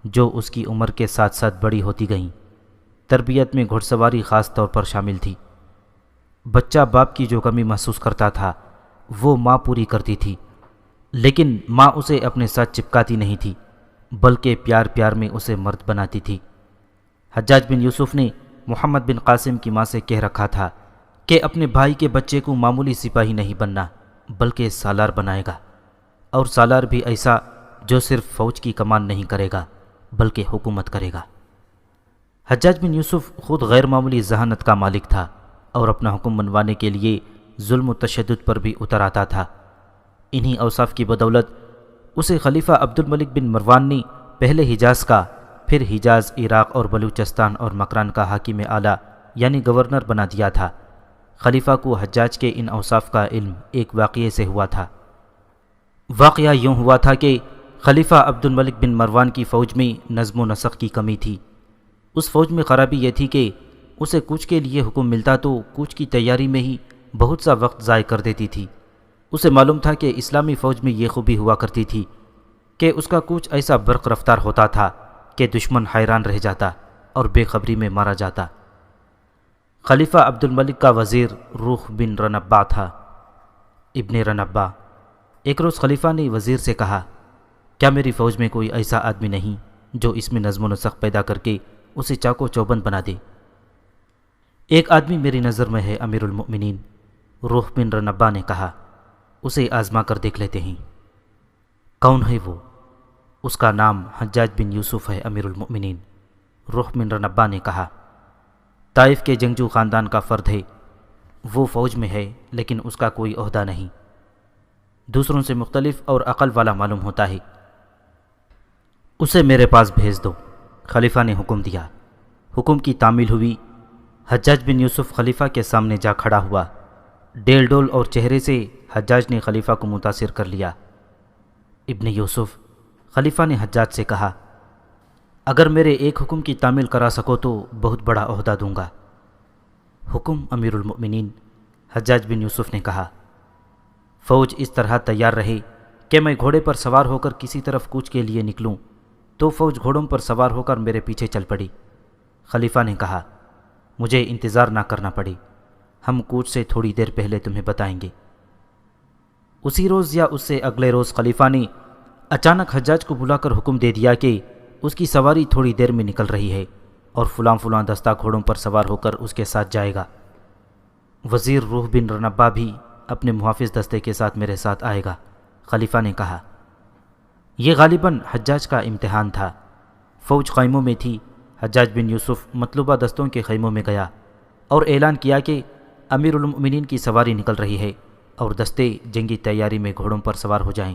جو اس کی عمر کے ساتھ ساتھ بڑی ہوتی گئیں۔ تربیت میں گھڑ سواری خاص طور پر شامل تھی۔ بچہ باپ کی جو کمی محسوس کرتا تھا وہ ماں پوری کرتی تھی، لیکن ماں اسے اپنے ساتھ چپکاتی نہیں تھی بلکہ پیار پیار میں اسے مرد بناتی تھی۔ حجاج بن یوسف نے محمد بن قاسم کی ماں سے کہہ رکھا تھا کہ اپنے بھائی کے بچے کو معمولی سپاہی نہیں بننا بلکہ سالار بنائے گا، اور سالار بھی ایسا جو صرف فوج کی کمان نہیں کرے گا بلکہ حکومت کرے گا۔ حجاج بن یوسف خود غیر معمولی ذہانت کا مالک تھا اور اپنا حکم منوانے کے لیے ظلم و تشدد پر بھی اتر آتا تھا۔ انہی اوصاف کی بدولت اسے خلیفہ عبد الملک بن مروان نے پہلے حجاز کا، پھر حجاز، عراق اور بلوچستان اور مکران کا حاکم اعلیٰ یعنی گورنر بنا دیا تھا۔ خلیفہ کو حجاج کے ان اوصاف کا علم ایک واقعے سے ہوا تھا۔ واقعہ یوں ہوا تھا کہ خلیفہ عبد الملک بن مروان کی فوج میں نظم و نسق کی کمی تھی۔ اس فوج میں خرابی یہ تھی کہ اسے کوچ کے لیے حکم ملتا تو کوچ کی تیاری میں ہی بہت سا وقت ضائع کر دیتی تھی۔ اسے معلوم تھا کہ اسلامی فوج میں یہ خوبی ہوا کرتی تھی کہ اس کا کوچ ایسا برق رفتار ہوتا تھا کہ دشمن حیران رہ جاتا اور بے خبری میں مارا جاتا۔ خلیفہ عبد الملک کا وزیر روح بن رنبا تھا، ابن رنبا۔ ایک روز خلیفہ نے وزیر سے کہا، کیا میری فوج میں کوئی ایسا آدمی نہیں جو اس میں نظم و نسق پیدا کر کے اسے چاقو چوبند بنا دے؟ ایک آدمی میری نظر میں ہے امیر المؤمنین، روح بن رنبا نے کہا، اسے آزما کر دیکھ لیتے ہیں۔ کون ہے وہ؟ اس کا نام حجاج بن یوسف ہے امیر المؤمنین، روح بن رنبا نے کہا۔ طائف کے جنگجو خاندان کا فرد ہے، وہ فوج میں ہے لیکن اس کا کوئی عہدہ نہیں، دوسروں سے مختلف اور عقل والا معلوم ہوتا ہے، اسے میرے پاس بھیج دو۔ خلیفہ نے حکم دیا۔ حکم کی تعمیل ہوئی۔ حجاج بن یوسف خلیفہ کے سامنے جا کھڑا ہوا۔ ڈیل ڈول اور چہرے سے حجاج نے خلیفہ کو متاثر کر لیا۔ ابن یوسف، خلیفہ نے حجاج سے کہا، اگر میرے ایک حکم کی تعمیل کرا سکو تو بہت بڑا عہدہ دوں گا۔ حکم امیر المؤمنین، حجاج بن یوسف نے کہا۔ فوج اس طرح تیار رہے کہ میں گھوڑے پر سوار ہو کر کسی طرف کوچ کے لیے نکلوں تو فوج گھوڑوں پر سوار ہو کر میرے پیچھے چل پڑی۔ خلیفہ نے کہا، مجھے انتظار نہ کرنا پڑے، ہم کوچ سے تھوڑی دیر پہلے تمہیں بتائیں گے۔ اسی روز یا اس سے اگلے روز خلیفہ نے اچانک حجاج کو بلا کر حکم دے دیا کہ اس کی سواری تھوڑی دیر میں نکل رہی ہے اور فلاں فلاں دستہ گھوڑوں پر سوار ہو کر اس کے ساتھ جائے گا۔ وزیر روح بن رنبا بھی اپنے محافظ دستے کے ساتھ میرے ساتھ آئے گا، خلیفہ نے کہا۔ یہ غالباً حجاج کا امتحان تھا۔ فوج خیموں میں تھی۔ حجاج بن یوسف مطلوبہ دستوں کے خیموں میں گیا اور اعلان کیا کہ امیر المؤمنین کی سواری نکل رہی ہے اور دستے جنگی تیاری میں گھوڑوں پر سوار ہو جائیں۔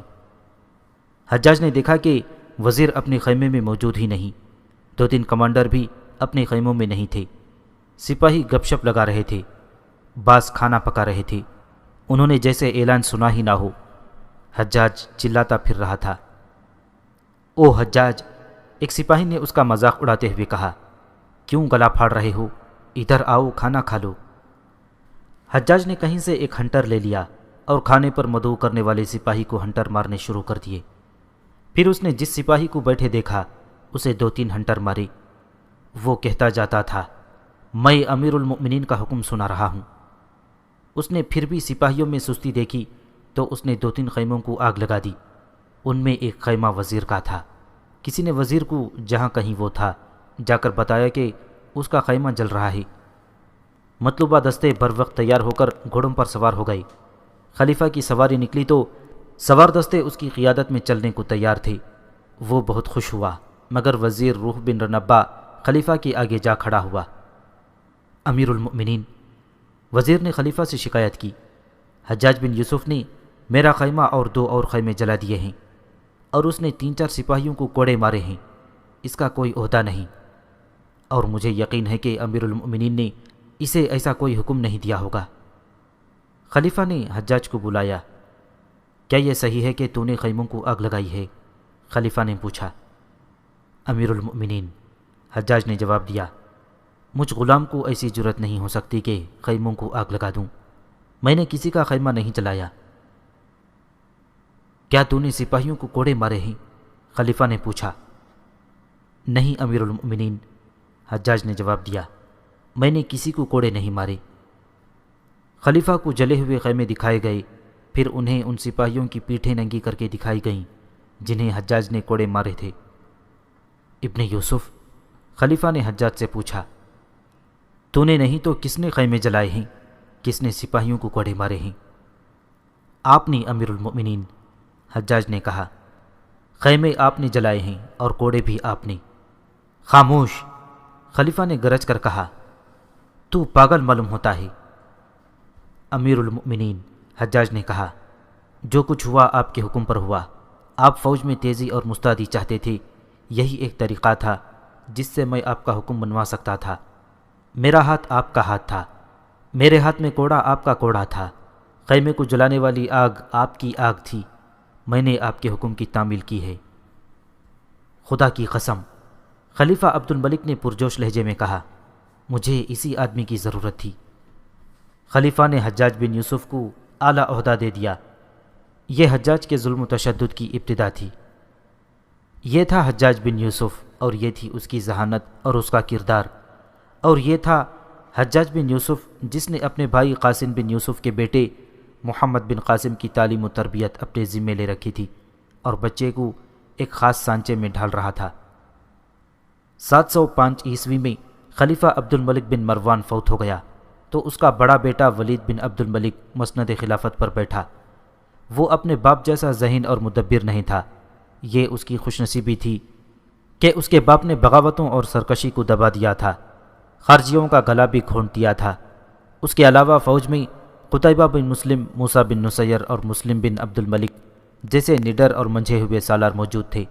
حجاج نے دیکھا کہ وزیر اپنے خیمے میں موجود ہی نہیں، 2-3 کمانڈر بھی اپنے خیموں میں نہیں تھے۔ سپاہی گپ شپ لگا رہے تھے، بعض کھانا پکا رہے تھے۔ انہوں نے جیسے اعلان سنا ہی نہ ہو۔ حجاج چلاتا پھر رہا تھا۔ او حجاج، ایک سپاہی نے اس کا مذاق اڑاتے ہوئے کہا، کیوں گلا پھاڑ رہے ہو؟ ادھر آؤ، کھانا کھا لو۔ حجاج نے کہیں سے ایک ہنٹر لے لیا اور کھانے پر مدعو کرنے والے سپاہی کو ہنٹر مارنے شروع کر دیے۔ پھر اس نے جس سپاہی کو بیٹھے دیکھا اسے 2-3 ہنٹر مارے۔ وہ کہتا جاتا تھا، میں امیر المؤمنین کا حکم سنا رہا ہوں۔ اس نے پھر بھی سپاہیوں میں سستی دیکھی تو اس نے 2-3 خیموں کو آگ لگا دی۔ ان میں ایک خیمہ وزیر کا تھا۔ کسی نے وزیر کو جہاں کہیں وہ تھا جا کر بتایا کہ اس کا خیمہ جل رہا ہے۔ مطلوبہ دستے بر وقت تیار ہو کر گھوڑوں پر سوار ہو گئے۔ خلیفہ کی سواری نکلی تو سوار دستے اس کی قیادت میں چلنے کو تیار تھے۔ وہ بہت خوش ہوا، مگر وزیر روح بن رنبا خلیفہ کے آگے جا کھڑا ہوا۔ امیر المؤمنین، وزیر نے خلیفہ سے شکایت کی، حجاج بن یوسف نے میرا خیمہ اور 2 اور خیمے جلا دیے ہیں اور اس نے 3-4 سپاہیوں کو کوڑے مارے ہیں۔ اس کا کوئی عہدہ نہیں، اور مجھے یقین ہے کہ امیر المؤمنین نے اسے ایسا کوئی حکم نہیں دیا ہوگا۔ خلیفہ نے حجاج کو بلایا۔ کیا یہ صحیح ہے کہ تو نے خیموں کو آگ لگائی ہے؟ خلیفہ نے پوچھا۔ امیر المؤمنین، حجاج نے جواب دیا، مجھ غلام کو ایسی جرت نہیں ہو سکتی کہ خیموں کو آگ لگا دوں۔ میں نے کسی کا خیمہ نہیں جلایا۔ کیا تو نے سپاہیوں کو کوڑے مارے ہیں؟ خلیفہ نے پوچھا۔ نہیں امیر المؤمنین، حجاج نے جواب دیا، میں نے کسی کو کوڑے نہیں مارے۔ خلیفہ کو جلے ہوئے خیمے دکھائے گئے، پھر انہیں ان سپاہیوں کی پیٹھیں ننگی کر کے دکھائی گئیں جنہیں حجاج نے کوڑے مارے تھے۔ ابن یوسف، خلیفہ نے حجاج سے پوچھا، تو نے نہیں تو کس نے خیمے جلائے ہیں؟ کس نے سپاہیوں کو کوڑے مارے ہیں؟ آپ نے امیر المؤمنین، حجاج نے کہا، خیمے آپ نے جلائے ہیں اور کوڑے بھی آپ نے۔ خاموش، خلیفہ نے گرج کر کہا، تو پاگل معلوم ہوتا ہے۔ امیر المؤمنین، حجاج نے کہا، جو کچھ ہوا آپ کے حکم پر ہوا۔ آپ فوج میں تیزی اور مستعدی چاہتے تھے، یہی ایک طریقہ تھا جس سے میں آپ کا حکم منوا سکتا تھا۔ میرا ہاتھ آپ کا ہاتھ تھا، میرے ہاتھ میں کوڑا آپ کا کوڑا تھا، خیمے کو جلانے والی آگ آپ کی آگ تھی، میں نے آپ کے حکم کی تعمیل کی ہے۔ خدا کی قسم، خلیفہ عبد الملک نے پرجوش لہجے میں کہا، مجھے اسی آدمی کی ضرورت تھی۔ خلیفہ نے حجاج بن یوسف کو اعلیٰ عہدہ دے دیا۔ یہ حجاج کے ظلم و تشدد کی ابتدا تھی۔ یہ تھا حجاج بن یوسف، اور یہ تھی اس کی ذہانت اور اس کا کردار، اور یہ تھا حجاج بن یوسف جس نے اپنے بھائی قاسم بن یوسف کے بیٹے محمد بن قاسم کی تعلیم و تربیت اپنے ذمے لے رکھی تھی اور بچے کو ایک خاص سانچے میں ڈھال رہا تھا۔ 705 عیسوی میں خلیفہ عبد الملک بن مروان فوت ہو گیا تو اس کا بڑا بیٹا ولید بن عبد الملک مسند خلافت پر بیٹھا۔ وہ اپنے باپ جیسا ذہین اور مدبر نہیں تھا۔ یہ اس کی خوش نصیبی تھی کہ اس کے باپ نے بغاوتوں اور سرکشی کو دبا دیا تھا، خارجیوں کا گلا بھی گھونٹ دیا تھا۔ اس کے علاوہ فوج میں قتیبہ بن مسلم، موسیٰ بن نصیر اور مسلم بن عبد الملک جیسے نڈر اور منجھے ہوئے سالار موجود تھے۔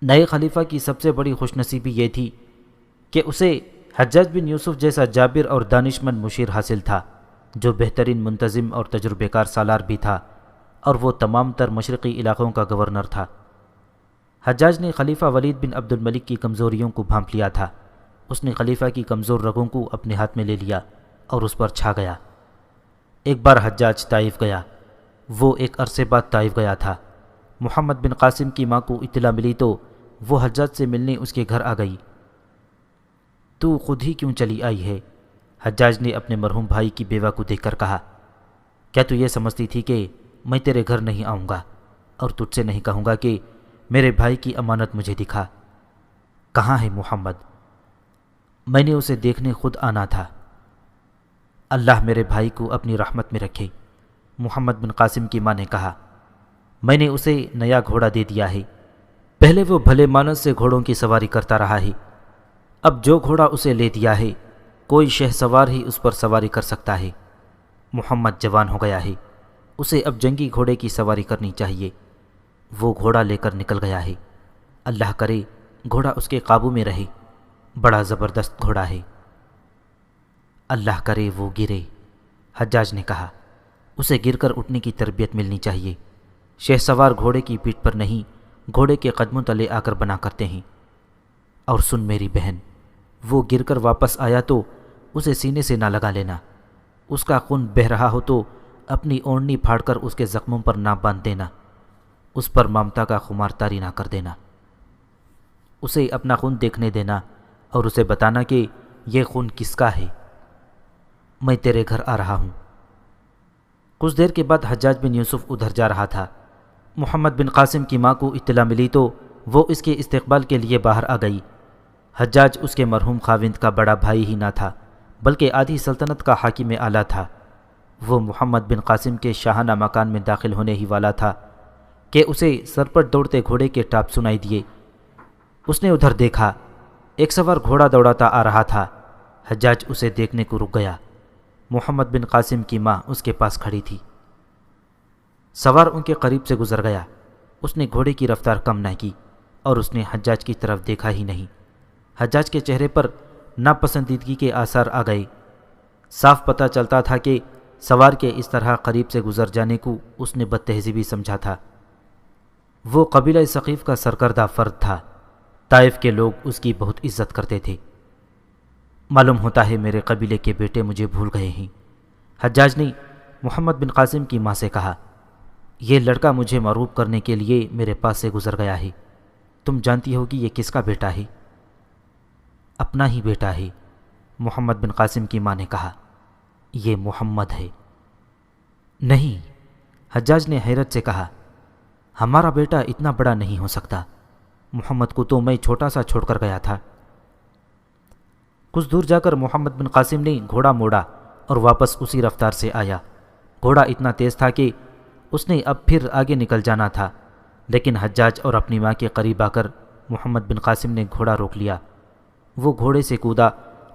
نئے خلیفہ کی سب سے بڑی خوش نصیبی یہ تھی کہ اسے حجاج بن یوسف جیسا جابر اور دانشمند مشیر حاصل تھا، جو بہترین منتظم اور تجربے کار سالار بھی تھا، اور وہ تمام تر مشرقی علاقوں کا گورنر تھا۔ حجاج نے خلیفہ ولید بن عبد الملک کی کمزوریوں کو بھانپ لیا تھا۔ اس نے خلیفہ کی کمزور رگوں کو اپنے ہاتھ میں لے لیا اور اس پر چھا گیا۔ ایک بار حجاج طائف گیا۔ وہ ایک عرصے بعد طائف گیا تھا۔ محمد بن قاسم کی ماں کو اطلاع ملی تو وہ حجاج سے ملنے اس کے گھر آ گئی۔ تو خود ہی کیوں چلی آئی ہے؟ حجاج نے اپنے مرحوم بھائی کی بیوہ کو دیکھ کر کہا، کیا تو یہ سمجھتی تھی کہ میں تیرے گھر نہیں آؤں گا اور تجھ سے نہیں کہوں گا کہ میرے بھائی کی امانت مجھے دکھا؟ کہاں ہے محمد؟ میں نے اسے دیکھنے خود آنا تھا۔ اللہ میرے بھائی کو اپنی رحمت میں رکھے۔ محمد بن قاسم کی ماں نے کہا، میں نے اسے نیا گھوڑا دے دیا ہے۔ پہلے وہ بھلے مانس سے گھوڑوں کی سواری کرتا رہا ہے، اب جو گھوڑا اسے لے دیا ہے کوئی شہ سوار ہی اس پر سواری کر سکتا ہے۔ محمد جوان ہو گیا ہے، اسے اب جنگی گھوڑے کی سواری کرنی چاہیے۔ وہ گھوڑا لے کر نکل گیا ہے، اللہ کرے گھوڑا اس کے قابو میں رہے، بڑا زبردست گھوڑا ہے۔ اللہ کرے وہ گرے، حجاج نے کہا، اسے گر کر اٹھنے کی تربیت ملنی چاہیے۔ شہ سوار گھوڑے کی پیٹھ پر نہیں، گھوڑے کے قدموں تلے آ کر بنا کرتے ہیں۔ اور سن میری بہن، وہ گر کر واپس آیا تو اسے سینے سے نہ لگا لینا، اس کا خون بہہ رہا ہو تو اپنی اوڑھنی پھاڑ کر اس کے زخموں پر نہ باندھ دینا، اس پر ممتا کا خمار طاری نہ کر دینا۔ اسے اپنا خون دیکھنے دینا اور اسے بتانا کہ یہ خون کس کا ہے۔ میں تیرے گھر آ رہا ہوں۔ کچھ دیر کے بعد حجاج بن یوسف ادھر جا رہا تھا۔ محمد بن قاسم کی ماں کو اطلاع ملی تو وہ اس کے استقبال کے لیے باہر آ گئی۔ حجاج اس کے مرحوم خاوند کا بڑا بھائی ہی نہ تھا بلکہ آدھی سلطنت کا حاکم اعلیٰ تھا۔ وہ محمد بن قاسم کے شاہانہ مکان میں داخل ہونے ہی والا تھا کہ اسے سر پر دوڑتے گھوڑے کے ٹاپ سنائی دیے۔ اس نے ادھر دیکھا، ایک سوار گھوڑا دوڑاتا آ رہا تھا۔ حجاج اسے دیکھنے کو رک گیا۔ محمد بن قاسم کی ماں اس کے پاس کھڑی تھی۔ سوار ان کے قریب سے گزر گیا، اس نے گھوڑے کی رفتار کم نہ کی اور اس نے حجاج کی طرف دیکھا ہی نہیں۔ حجاج کے چہرے پر ناپسندیدگی کے آثار آ گئے۔ صاف پتہ چلتا تھا کہ سوار کے اس طرح قریب سے گزر جانے کو اس نے بد تہذیبی سمجھا تھا۔ وہ قبیلہ ثقیف کا سرکردہ فرد تھا، طائف کے لوگ اس کی بہت عزت کرتے تھے۔ معلوم ہوتا ہے میرے قبیلے کے بیٹے مجھے بھول گئے ہیں، حجاج نے محمد بن قاسم کی ماں سے کہا۔ یہ لڑکا مجھے معروف کرنے کے لیے میرے پاس سے گزر گیا ہے، تم جانتی ہو کہ یہ کس کا بیٹا ہے؟ اپنا ہی بیٹا ہے، محمد بن قاسم کی ماں نے کہا۔ یہ محمد ہے۔ نہیں، حجاج نے حیرت سے کہا، ہمارا بیٹا اتنا بڑا نہیں ہو سکتا، محمد کو تو میں چھوٹا سا چھوڑ کر گیا تھا۔ کچھ دور جا کر محمد بن قاسم نے گھوڑا موڑا اور واپس اسی رفتار سے آیا۔ گھوڑا اتنا تیز تھا کہ اس نے اب پھر آگے نکل جانا تھا، لیکن حجاج اور اپنی ماں کے قریب آ کر محمد بن قاسم نے گھوڑا روک لیا۔ وہ گھوڑے سے کودا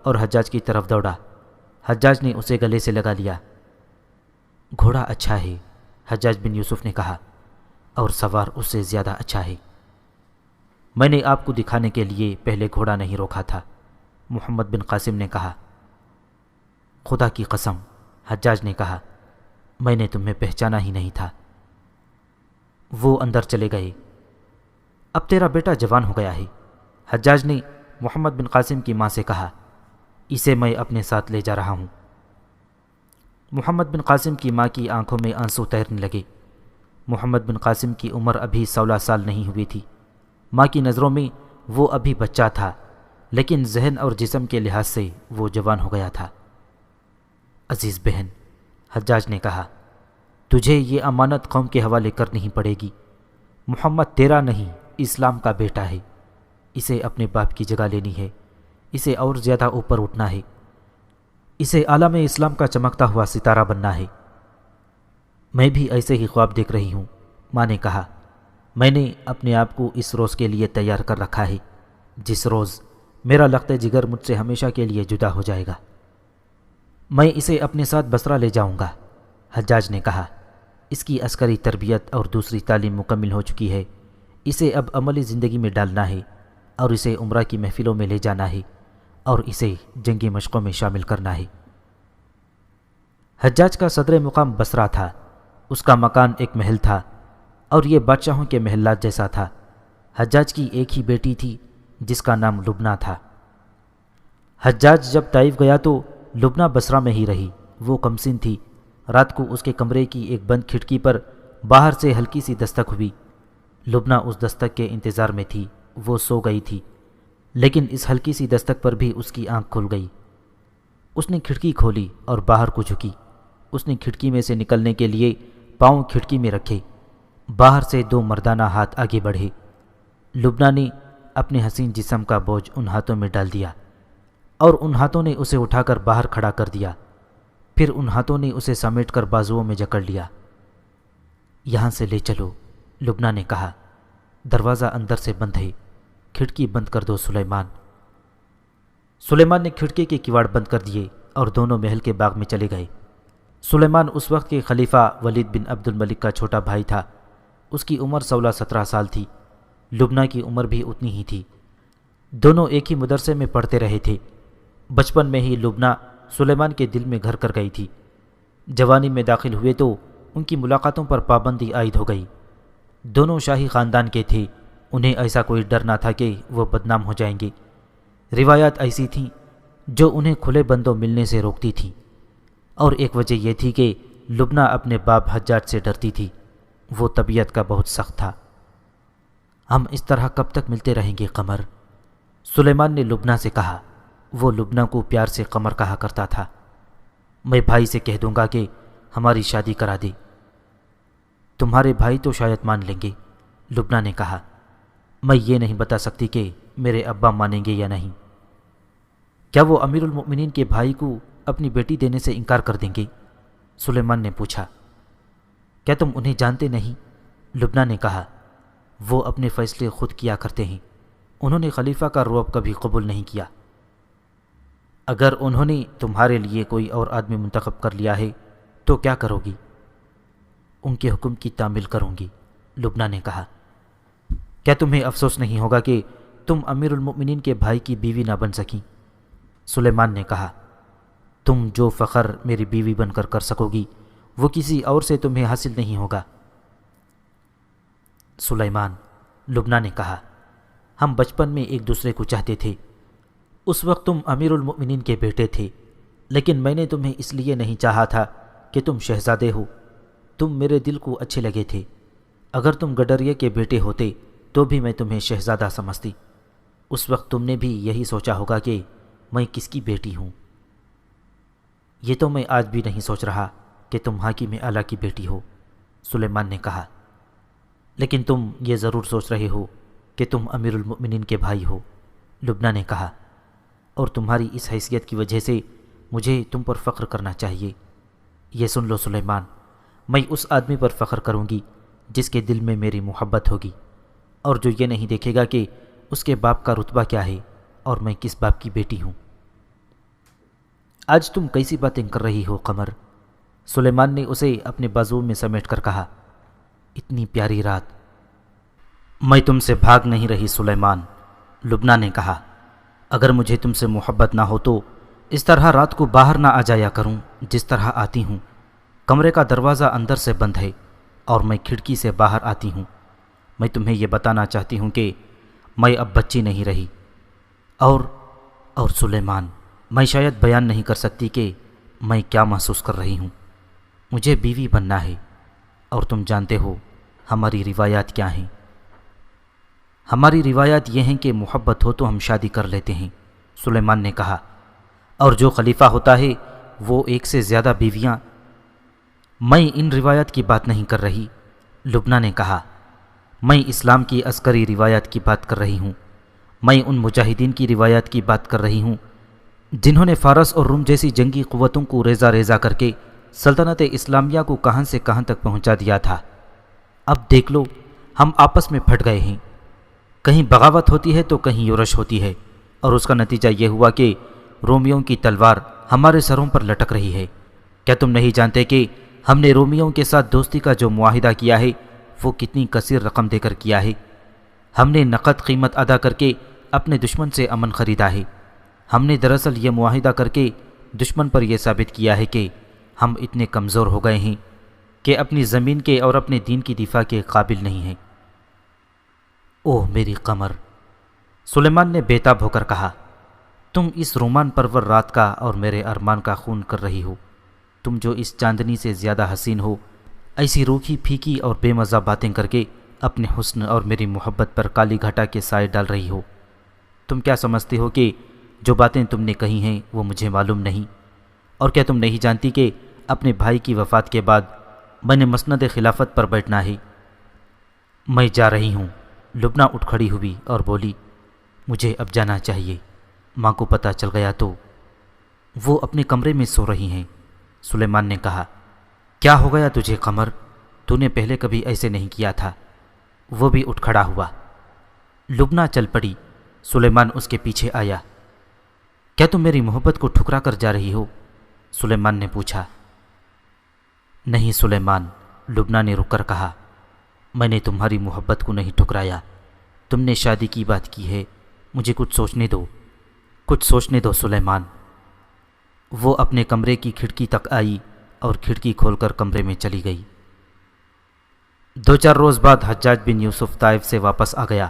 اور حجاج کی طرف دوڑا۔ حجاج نے اسے گلے سے لگا لیا۔ گھوڑا اچھا ہے، حجاج بن یوسف نے کہا، اور سوار اس سے زیادہ اچھا ہے۔ میں نے آپ کو دکھانے کے لیے پہلے گھوڑا نہیں روکا تھا، محمد بن قاسم نے کہا۔ خدا کی قسم، حجاج نے کہا، میں نے تمہیں پہچانا ہی نہیں تھا۔ وہ اندر چلے گئے۔ اب تیرا بیٹا جوان ہو گیا ہے، حجاج نے محمد بن قاسم کی ماں سے کہا، اسے میں اپنے ساتھ لے جا رہا ہوں۔ محمد بن قاسم کی ماں کی آنکھوں میں آنسو تیرنے لگے۔ محمد بن قاسم کی عمر ابھی 16 سال نہیں ہوئی تھی۔ ماں کی نظروں میں وہ ابھی بچہ تھا، لیکن ذہن اور جسم کے لحاظ سے وہ جوان ہو گیا تھا۔ عزیز بہن، حجاج نے کہا، تجھے یہ امانت قوم کے حوالے کرنی ہی پڑے گی۔ محمد تیرا نہیں، اسلام کا بیٹا ہے، اسے اپنے باپ کی جگہ لینی ہے، اسے اور زیادہ اوپر اٹھنا ہے، اسے عالم اسلام کا چمکتا ہوا ستارہ بننا ہے۔ میں بھی ایسے ہی خواب دیکھ رہی ہوں، ماں نے کہا۔ میں نے اپنے آپ کو اس روز کے لیے تیار کر رکھا ہے جس روز میرا لخت جگر مجھ سے ہمیشہ کے لیے جدا ہو جائے گا۔ میں اسے اپنے ساتھ بصرہ لے جاؤں گا، حجاج نے کہا۔ اس کی عسکری تربیت اور دوسری تعلیم مکمل ہو چکی ہے، اسے اب عملی زندگی میں ڈالنا ہے اور اسے عمرہ کی محفلوں میں لے جانا ہے اور اسے جنگی مشقوں میں شامل کرنا ہے۔ حجاج کا صدر مقام بصرہ تھا، اس کا مکان ایک محل تھا اور یہ بادشاہوں کے محلات جیسا تھا۔ حجاج کی ایک ہی بیٹی تھی جس کا نام لبنہ تھا۔ حجاج جب طائف گیا تو لبنہ بصرہ میں ہی رہی۔ وہ کمسن تھی۔ رات کو اس کے کمرے کی ایک بند کھڑکی پر باہر سے ہلکی سی دستک ہوئی۔ لبنہ اس دستک کے انتظار میں تھی۔ وہ سو گئی تھی، لیکن اس ہلکی سی دستک پر بھی اس کی آنکھ کھل گئی۔ اس نے کھڑکی کھولی اور باہر کو جھکی۔ اس نے کھڑکی میں سے نکلنے کے لیے پاؤں کھڑکی میں رکھے۔ باہر سے 2 مردانہ ہاتھ آگے بڑھے۔ لبنہ نے اپنے حسین جسم کا بوجھ ان ہاتھوں میں ڈال دیا اور ان ہاتھوں نے اسے اٹھا کر باہر کھڑا کر دیا۔ پھر ان ہاتھوں نے اسے سمیٹ کر بازوؤں میں جکڑ لیا۔ یہاں سے لے چلو، لبنہ نے کہا، دروازہ اندر سے بند ہے، کھڑکی بند کر دو سلیمان۔ سلیمان نے کھڑکی کے کواڑ بند کر دیے اور دونوں محل کے باغ میں چلے گئے۔ سلیمان اس وقت کے خلیفہ ولید بن عبد الملک کا چھوٹا بھائی تھا۔ اس کی عمر 16-17 سال تھی۔ لبنہ کی عمر بھی اتنی ہی تھی۔ دونوں ایک ہی مدرسے میں پڑھتے رہے تھے۔ بچپن میں ہی لبنہ سلیمان کے دل میں گھر کر گئی تھی۔ جوانی میں داخل ہوئے تو ان کی ملاقاتوں پر پابندی عائد ہو گئی۔ دونوں شاہی خاندان کے تھے، انہیں ایسا کوئی ڈر نہ تھا کہ وہ بدنام ہو جائیں گے۔ روایات ایسی تھیں جو انہیں کھلے بندوں ملنے سے روکتی تھیں، اور ایک وجہ یہ تھی کہ لبنہ اپنے باپ حجاج سے ڈرتی تھی۔ وہ طبیعت کا بہت سخت تھا۔ ہم اس طرح کب تک ملتے رہیں گے قمر؟ سلیمان نے لبنہ سے کہا۔ وہ لبنہ کو پیار سے قمر کہا کرتا تھا۔ میں بھائی سے کہہ دوں گا کہ ہماری شادی کرا دے۔ تمہارے بھائی تو شاید مان لیں گے، لبنہ نے کہا۔ میں یہ نہیں بتا سکتی کہ میرے ابا مانیں گے یا نہیں۔ کیا وہ امیر المؤمنین کے بھائی کو اپنی بیٹی دینے سے انکار کر دیں گے؟ سلیمان نے پوچھا۔ کیا تم انہیں جانتے نہیں؟ لبنہ نے کہا۔ وہ اپنے فیصلے خود کیا کرتے ہیں۔ انہوں نے خلیفہ کا رعب کبھی قبول نہیں کیا۔ اگر انہوں نے تمہارے لیے کوئی اور آدمی منتخب کر لیا ہے تو کیا کرو گی؟ ان کے حکم کی تعمیل کروں گی، لبنہ نے کہا۔ کیا تمہیں افسوس نہیں ہوگا کہ تم امیر المؤمنین کے بھائی کی بیوی نہ بن سکیں؟ سلیمان نے کہا۔ تم جو فخر میری بیوی بن کر کر سکو گی وہ کسی اور سے تمہیں حاصل نہیں ہوگا۔ سلیمان، لبنہ نے کہا، ہم بچپن میں ایک دوسرے کو چاہتے تھے۔ اس وقت تم امیر المؤمنین کے بیٹے تھے، لیکن میں نے تمہیں اس لیے نہیں چاہا تھا کہ تم شہزادے ہو۔ تم میرے دل کو اچھے لگے تھے۔ اگر تم گڈریے کے بیٹے ہوتے تو بھی میں تمہیں شہزادہ سمجھتی۔ اس وقت تم نے بھی یہی سوچا ہوگا کہ میں کس کی بیٹی ہوں۔ یہ تو میں آج بھی نہیں سوچ رہا کہ تم حاکم اعلیٰ کی بیٹی ہو، سلیمان نے کہا۔ لیکن تم یہ ضرور سوچ رہے ہو کہ تم امیر المؤمنین کے بھائی ہو، لبنہ نے کہا، اور تمہاری اس حیثیت کی وجہ سے مجھے تم پر فخر کرنا چاہیے۔ یہ سن لو سلیمان، میں اس آدمی پر فخر کروں گی جس کے دل میں میری محبت ہوگی، اور جو یہ نہیں دیکھے گا کہ اس کے باپ کا رتبہ کیا ہے اور میں کس باپ کی بیٹی ہوں۔ آج تم کیسی باتیں کر رہی ہو قمر؟ سلیمان نے اسے اپنے بازو میں سمیٹ کر کہا۔ اتنی پیاری رات۔ میں تم سے بھاگ نہیں رہی سلیمان، لبنہ نے کہا۔ اگر مجھے تم سے محبت نہ ہو تو اس طرح رات کو باہر نہ آ جایا کروں جس طرح آتی ہوں۔ کمرے کا دروازہ اندر سے بند ہے اور میں کھڑکی سے باہر آتی ہوں۔ میں تمہیں یہ بتانا چاہتی ہوں کہ میں اب بچی نہیں رہی، اور سلیمان، میں شاید بیان نہیں کر سکتی کہ میں کیا محسوس کر رہی ہوں۔ مجھے بیوی بننا ہے، اور تم جانتے ہو ہماری روایات کیا ہیں۔ ہماری روایات یہ ہیں کہ محبت ہو تو ہم شادی کر لیتے ہیں، سلیمان نے کہا، اور جو خلیفہ ہوتا ہے وہ ایک سے زیادہ بیویاں۔ میں ان روایات کی بات نہیں کر رہی، لبنہ نے کہا۔ میں اسلام کی عسکری روایات کی بات کر رہی ہوں۔ میں ان مجاہدین کی روایات کی بات کر رہی ہوں جنہوں نے فارس اور روم جیسی جنگی قوتوں کو ریزہ ریزہ کر کے سلطنت اسلامیہ کو کہاں سے کہاں تک پہنچا دیا تھا۔ اب دیکھ لو، ہم آپس میں پھٹ گئے ہیں۔ کہیں بغاوت ہوتی ہے تو کہیں یورش ہوتی ہے، اور اس کا نتیجہ یہ ہوا کہ رومیوں کی تلوار ہمارے سروں پر لٹک رہی ہے۔ کیا تم نہیں جانتے کہ ہم نے رومیوں کے ساتھ دوستی کا جو معاہدہ کیا ہے وہ کتنی کثیر رقم دے کر کیا ہے؟ ہم نے نقد قیمت ادا کر کے اپنے دشمن سے امن خریدا ہے۔ ہم نے دراصل یہ معاہدہ کر کے دشمن پر یہ ثابت کیا ہے کہ ہم اتنے کمزور ہو گئے ہیں کہ اپنی زمین کے اور اپنے دین کی دفاع کے قابل نہیں ہیں۔ اوہ میری قمر، سلیمان نے بے تاب ہو کر کہا، تم اس رومان پرور رات کا اور میرے ارمان کا خون کر رہی ہو۔ تم جو اس چاندنی سے زیادہ حسین ہو، ایسی روکھی پھیکی اور بے مزہ باتیں کر کے اپنے حسن اور میری محبت پر کالی گھٹا کے سائے ڈال رہی ہو۔ تم کیا سمجھتے ہو کہ جو باتیں تم نے کہی ہیں وہ مجھے معلوم نہیں؟ اور کیا تم نہیں جانتی کہ اپنے بھائی کی وفات کے بعد میں نے مسند خلافت پر بیٹھنا ہے؟ میں جا رہی ہوں، لبنہ اٹھ کھڑی ہوئی اور بولی، مجھے اب جانا چاہیے، ماں کو پتہ چل گیا تو۔ وہ اپنے کمرے میں سو رہی ہیں۔ سلیمان نے کہا، کیا ہو گیا تجھے قمر؟ تو نے پہلے کبھی ایسے نہیں کیا تھا۔ وہ بھی اٹھ کھڑا ہوا۔ لبنہ چل پڑی۔ سلیمان اس کے پیچھے آیا۔ کیا تم میری محبت کو ٹھکرا کر جا رہی ہو؟ سلیمان نے پوچھا۔ نہیں سلیمان، لبنہ نے رک کر کہا، میں نے تمہاری محبت کو نہیں ٹھکرایا۔ تم نے شادی کی بات کی ہے، مجھے کچھ سوچنے دو، کچھ سوچنے دو سلیمان۔ وہ اپنے کمرے کی کھڑکی تک آئی اور کھڑکی کھول کر کمرے میں چلی گئی۔ 2-4 روز بعد حجاج بن یوسف طائف سے واپس آ گیا۔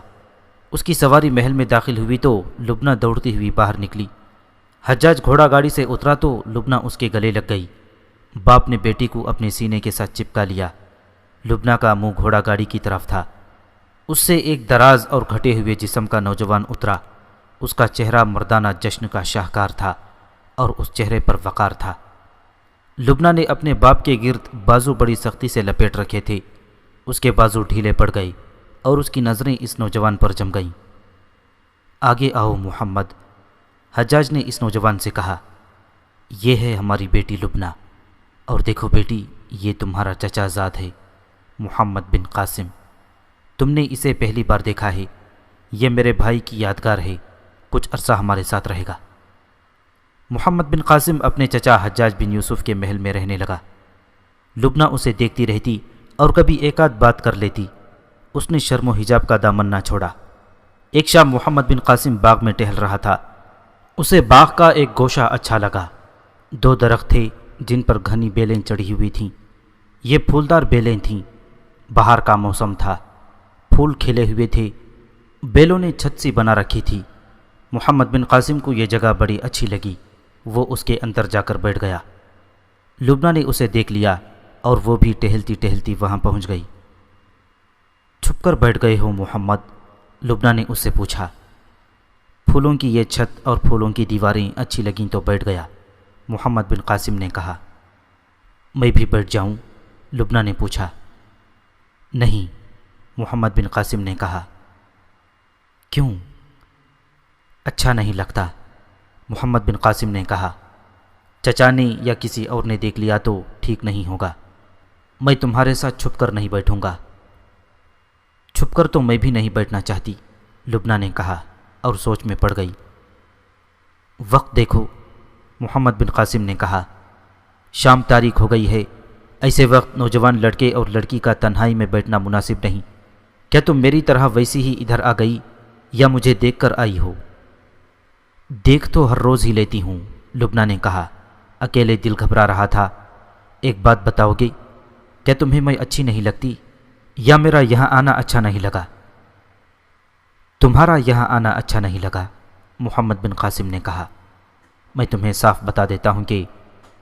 اس کی سواری محل میں داخل ہوئی تو لبنہ دوڑتی ہوئی باہر نکلی۔ حجاج گھوڑا گاڑی سے اترا تو لبنہ اس کے گلے لگ گئی۔ باپ نے بیٹی کو اپنے سینے کے ساتھ چپکا لیا۔ لبنہ کا منہ گھوڑا گاڑی کی طرف تھا۔ اس سے ایک دراز اور گھٹے ہوئے جسم کا نوجوان اترا۔ اس کا چہرہ مردانہ جشن کا شاہکار تھا اور اس چہرے پر وقار تھا۔ لبنہ نے اپنے باپ کے گرد بازو بڑی سختی سے لپیٹ رکھے تھے۔ اس کے بازو ڈھیلے پڑ گئے اور اس کی نظریں اس نوجوان پر جم گئیں۔ آگے آؤ محمد، حجاج نے اس نوجوان سے کہا، یہ ہے ہماری بیٹی لبنہ، اور دیکھو بیٹی، یہ تمہارا چچا زاد ہے محمد بن قاسم۔ تم نے اسے پہلی بار دیکھا ہے، یہ میرے بھائی کی یادگار ہے، کچھ عرصہ ہمارے ساتھ رہے گا۔ محمد بن قاسم اپنے چچا حجاج بن یوسف کے محل میں رہنے لگا۔ لبنہ اسے دیکھتی رہتی اور کبھی ایک آدھ بات کر لیتی۔ اس نے شرم و حجاب کا دامن نہ چھوڑا۔ ایک شام محمد بن قاسم باغ میں ٹہل رہا تھا۔ اسے باغ کا ایک گوشہ اچھا لگا۔ 2 درخت تھے جن پر گھنی بیلیں چڑھی ہوئی تھیں۔ یہ پھولدار بیلیں تھیں۔ بہار کا موسم تھا، پھول کھلے ہوئے تھے، بیلوں نے چھت سی بنا رکھی تھی۔ محمد بن قاسم کو یہ جگہ بڑی اچھی لگی۔ وہ اس کے اندر جا کر بیٹھ گیا۔ لبنہ نے اسے دیکھ لیا اور وہ بھی ٹہلتی ٹہلتی وہاں پہنچ گئی۔ چھپ کر بیٹھ گئے ہو محمد؟ لبنہ نے اس سے پوچھا۔ پھولوں کی یہ چھت اور پھولوں کی دیواریں اچھی لگیں تو بیٹھ گیا، محمد بن قاسم نے کہا۔ میں بھی بیٹھ جاؤں؟ لبنہ نے پوچھا۔ نہیں، محمد بن قاسم نے کہا۔ کیوں؟ اچھا نہیں لگتا، محمد بن قاسم نے کہا۔ چچا نے یا کسی اور نے دیکھ لیا تو ٹھیک نہیں ہوگا۔ میں تمہارے ساتھ چھپ کر نہیں بیٹھوں گا۔ چھپ کر تو میں بھی نہیں بیٹھنا چاہتی، لبنہ نے کہا اور سوچ میں پڑ گئی۔ وقت دیکھو، محمد بن قاسم نے کہا۔ شام تاریک ہو گئی ہے، ایسے وقت نوجوان لڑکے اور لڑکی کا تنہائی میں بیٹھنا مناسب نہیں۔ کیا تم میری طرح ویسی ہی ادھر آ گئی یا مجھے دیکھ کر آئی ہو؟ دیکھ تو ہر روز ہی لیتی ہوں، لبنہ نے کہا۔ اکیلے دل گھبرا رہا تھا۔ ایک بات بتاؤ گے، کیا تمہیں میں اچھی نہیں لگتی یا میرا یہاں آنا اچھا نہیں لگا؟ تمہارا یہاں آنا اچھا نہیں لگا، محمد بن قاسم نے کہا۔ میں تمہیں صاف بتا دیتا ہوں کہ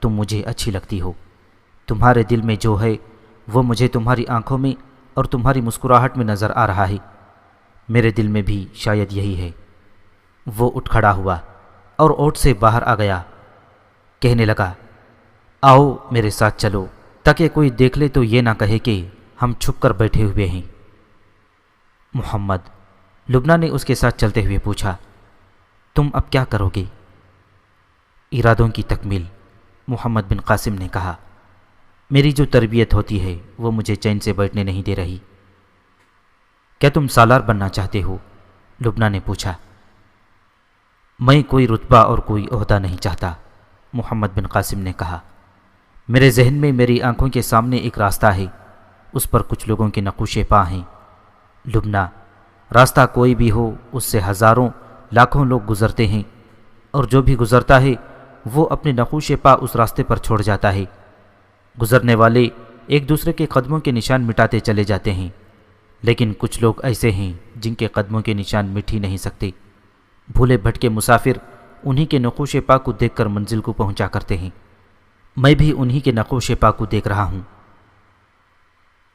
تم مجھے اچھی لگتی ہو۔ تمہارے دل میں جو ہے وہ مجھے تمہاری آنکھوں میں اور تمہاری مسکراہٹ میں نظر آ رہا ہے۔ میرے دل میں بھی شاید یہی ہے۔ وہ اٹھ کھڑا ہوا اور اوٹ سے باہر آ گیا۔ کہنے لگا، آؤ میرے ساتھ چلو، تاکہ کوئی دیکھ لے تو یہ نہ کہے کہ ہم چھپ کر بیٹھے ہوئے ہیں۔ محمد، لبنہ نے اس کے ساتھ چلتے ہوئے پوچھا، تم اب کیا کرو گے؟ ارادوں کی تکمیل، محمد بن قاسم نے کہا۔ میری جو تربیت ہوتی ہے وہ مجھے چین سے بیٹھنے نہیں دے رہی۔ کیا تم سالار بننا چاہتے ہو؟ لبنہ نے پوچھا۔ میں کوئی رتبہ اور کوئی عہدہ نہیں چاہتا، محمد بن قاسم نے کہا۔ میرے ذہن میں میری آنکھوں کے سامنے ایک راستہ ہے، اس پر کچھ لوگوں کے نقوش پا ہیں۔ لبنہ، راستہ کوئی بھی ہو، اس سے ہزاروں لاکھوں لوگ گزرتے ہیں، اور جو بھی گزرتا ہے وہ اپنے نقوش پا اس راستے پر چھوڑ جاتا ہے۔ گزرنے والے ایک دوسرے کے قدموں کے نشان مٹاتے چلے جاتے ہیں، لیکن کچھ لوگ ایسے ہیں جن کے قدموں کے نشان مٹ ہی نہیں سکتے۔ بھولے بھٹکے مسافر انہی کے نقوش پا کو دیکھ کر منزل کو پہنچا کرتے ہیں۔ میں بھی انہی کے نقوش پا کو دیکھ رہا ہوں۔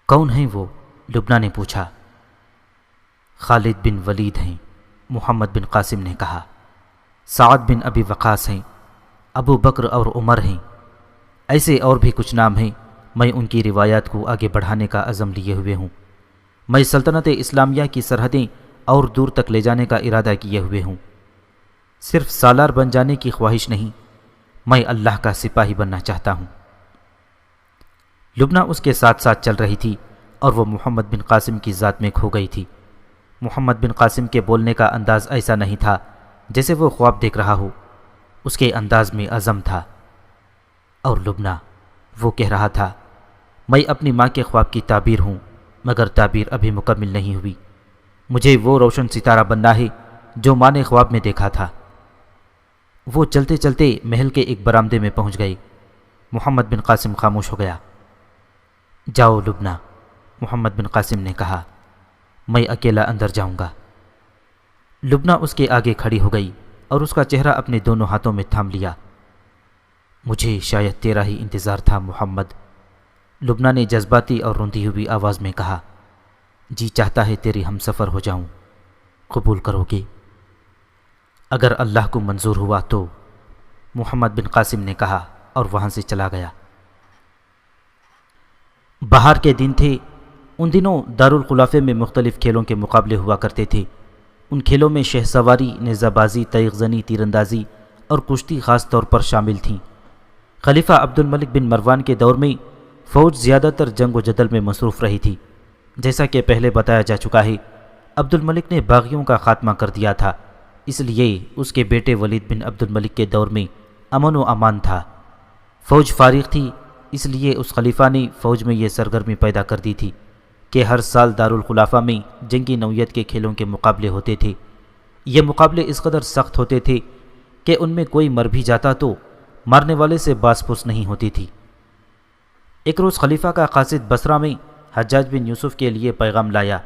کون ہیں وہ؟ لبنہ نے پوچھا۔ خالد بن ولید ہیں، محمد بن قاسم نے کہا۔ سعد بن ابی وقاص ہیں، ابو بکر اور عمر ہیں، ایسے اور بھی کچھ نام ہیں۔ میں ان کی روایات کو آگے بڑھانے کا عزم لیے ہوئے ہوں۔ میں سلطنت اسلامیہ کی سرحدیں اور دور تک لے جانے کا ارادہ کیے ہوئے ہوں۔ صرف سالار بن جانے کی خواہش نہیں، میں اللہ کا سپاہی بننا چاہتا ہوں۔ لبنہ اس کے ساتھ ساتھ چل رہی تھی اور وہ محمد بن قاسم کی ذات میں کھو گئی تھی۔ محمد بن قاسم کے بولنے کا انداز ایسا نہیں تھا جیسے وہ خواب دیکھ رہا ہو، اس کے انداز میں عزم تھا۔ اور لبنہ، وہ کہہ رہا تھا، میں اپنی ماں کے خواب کی تعبیر ہوں، مگر تعبیر ابھی مکمل نہیں ہوئی۔ مجھے وہ روشن ستارہ بننا ہے جو ماں نے خواب میں دیکھا تھا۔ وہ چلتے چلتے محل کے ایک برآمدے میں پہنچ گئی۔ محمد بن قاسم خاموش ہو گیا۔ جاؤ لبنہ، محمد بن قاسم نے کہا، میں اکیلا اندر جاؤں گا۔ لبنہ اس کے آگے کھڑی ہو گئی اور اس کا چہرہ اپنے دونوں ہاتھوں میں تھام لیا۔ مجھے شاید تیرا ہی انتظار تھا محمد، لبنہ نے جذباتی اور روندی ہوئی آواز میں کہا۔ جی چاہتا ہے تیری ہم سفر ہو جاؤں، قبول کرو گے؟ اگر اللہ کو منظور ہوا تو، محمد بن قاسم نے کہا اور وہاں سے چلا گیا۔ بہار کے دن تھے۔ ان دنوں دارالخلافے میں مختلف کھیلوں کے مقابلے ہوا کرتے تھے۔ ان کھیلوں میں شہ سواری، نیزہ بازی، تیغ زنی، تیر اندازی اور کشتی خاص طور پر شامل تھیں۔ خلیفہ عبد الملک بن مروان کے دور میں فوج زیادہ تر جنگ و جدل میں مصروف رہی تھی۔ جیسا کہ پہلے بتایا جا چکا ہے، عبد الملک نے باغیوں کا خاتمہ کر دیا تھا، اس لیے اس کے بیٹے ولید بن عبد الملک کے دور میں امن و امان تھا۔ فوج فارغ تھی، اس لیے اس خلیفہ نے فوج میں یہ سرگرمی پیدا کر دی تھی کہ ہر سال دارالخلافہ میں جنگی نوعیت کے کھیلوں کے مقابلے ہوتے تھے۔ یہ مقابلے اس قدر سخت ہوتے تھے کہ ان میں کوئی مر بھی جاتا تو مارنے والے سے باس پوس نہیں ہوتی تھی۔ ایک روز خلیفہ کا قاصد بصرہ میں حجاج بن یوسف کے لیے پیغام لایا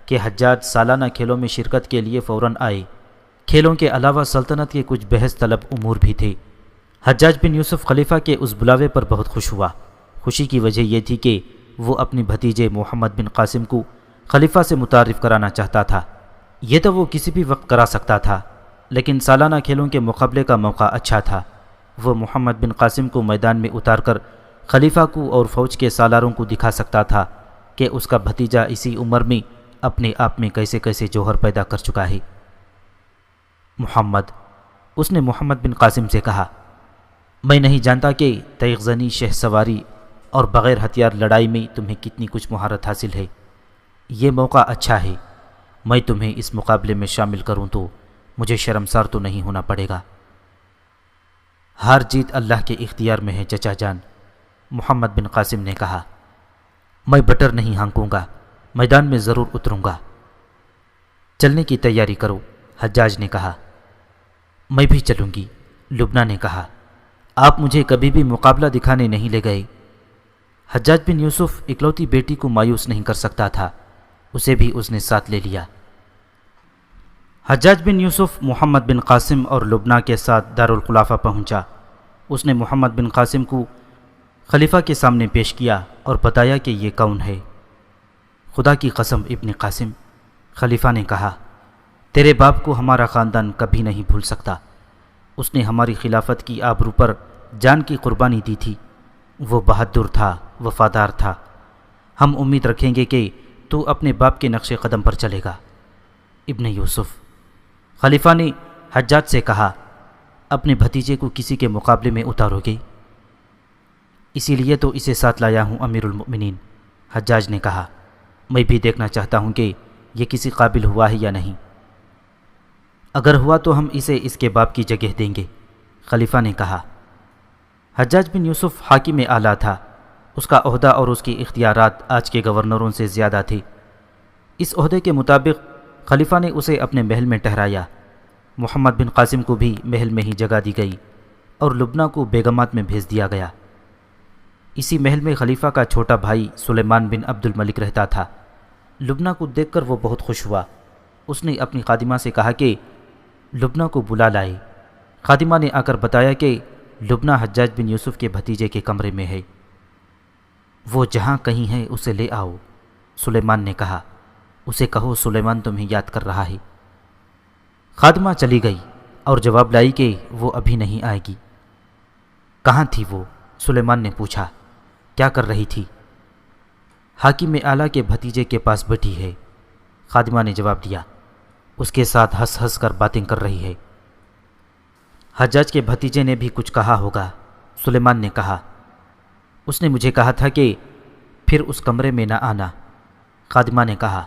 کہ حجاج سالانہ کھیلوں میں شرکت کے لیے فوراً آئے۔ کھیلوں کے علاوہ سلطنت کے کچھ بحث طلب امور بھی تھے۔ حجاج بن یوسف خلیفہ کے اس بلاوے پر بہت خوش ہوا۔ خوشی کی وجہ یہ تھی کہ وہ اپنے بھتیجے محمد بن قاسم کو خلیفہ سے متعارف کرانا چاہتا تھا۔ یہ تو وہ کسی بھی وقت کرا سکتا تھا، لیکن سالانہ کھیلوں کے مقابلے کا موقع اچھا تھا۔ وہ محمد بن قاسم کو میدان میں اتار کر خلیفہ کو اور فوج کے سالاروں کو دکھا سکتا تھا کہ اس کا بھتیجا اسی عمر میں اپنے آپ میں کیسے کیسے جوہر پیدا کر چکا ہے۔ محمد، اس نے محمد بن قاسم سے کہا، میں نہیں جانتا کہ تیغ زنی، شہ سواری اور بغیر ہتھیار لڑائی میں تمہیں کتنی کچھ مہارت حاصل ہے۔ یہ موقع اچھا ہے، میں تمہیں اس مقابلے میں شامل کروں تو مجھے شرمسار تو نہیں ہونا پڑے گا۔ ہار جیت اللہ کے اختیار میں ہے چچا جان، محمد بن قاسم نے کہا۔ میں بٹر نہیں ہانکوں گا، میدان میں ضرور اتروں گا۔ چلنے کی تیاری کرو، حجاج نے کہا۔ میں بھی چلوں گی، لبنہ نے کہا۔ آپ مجھے کبھی بھی مقابلہ دکھانے نہیں لے گئے۔ حجاج بن یوسف اکلوتی بیٹی کو مایوس نہیں کر سکتا تھا، اسے بھی اس نے ساتھ لے لیا۔ حجاج بن یوسف محمد بن قاسم اور لبنہ کے ساتھ دارالخلافہ پہنچا۔ اس نے محمد بن قاسم کو خلیفہ کے سامنے پیش کیا اور بتایا کہ یہ کون ہے۔ خدا کی قسم ابن قاسم، خلیفہ نے کہا، تیرے باپ کو ہمارا خاندان کبھی نہیں بھول سکتا۔ اس نے ہماری خلافت کی آبرو پر جان کی قربانی دی تھی۔ وہ بہادر تھا، وفادار تھا۔ ہم امید رکھیں گے کہ تو اپنے باپ کے نقش قدم پر چلے گا۔ ابن یوسف، خلیفہ نے حجاج سے کہا، اپنے بھتیجے کو کسی کے مقابلے میں اتارو گے؟ اسی لیے تو اسے ساتھ لایا ہوں امیر المؤمنین، حجاج نے کہا۔ میں بھی دیکھنا چاہتا ہوں کہ یہ کسی قابل ہوا ہے یا نہیں۔ اگر ہوا تو ہم اسے اس کے باپ کی جگہ دیں گے، خلیفہ نے کہا۔ حجاج بن یوسف حاکم اعلیٰ تھا، اس کا عہدہ اور اس کے اختیارات آج کے گورنروں سے زیادہ تھے۔ اس عہدے کے مطابق خلیفہ نے اسے اپنے محل میں ٹھہرایا۔ محمد بن قاسم کو بھی محل میں ہی جگہ دی گئی اور لبنہ کو بیگمات میں بھیج دیا گیا۔ اسی محل میں خلیفہ کا چھوٹا بھائی سلیمان بن عبد الملک رہتا تھا۔ لبنہ کو دیکھ کر وہ بہت خوش ہوا۔ اس نے اپنی خادمہ سے کہا کہ لبنہ کو بلا لائے۔ خادمہ نے آ کر بتایا کہ لبنہ حجاج بن یوسف کے بھتیجے کے کمرے میں ہے۔ وہ جہاں کہیں ہے اسے لے آؤ، سلیمان نے کہا۔ اسے کہو سلیمان تمہیں یاد کر رہا ہے۔ خادمہ چلی گئی اور جواب لائی کہ وہ ابھی نہیں آئے گی۔ کہاں تھی وہ؟ سلیمان نے پوچھا۔ کیا کر رہی تھی؟ حاکم اعلیٰ کے بھتیجے کے پاس بیٹھی ہے، خادمہ نے جواب دیا۔ اس کے ساتھ ہنس ہنس کر باتیں کر رہی ہے۔ حجاج کے بھتیجے نے بھی کچھ کہا ہوگا، سلیمان نے کہا۔ اس نے مجھے کہا تھا کہ پھر اس کمرے میں نہ آنا۔ خادمہ نے کہا۔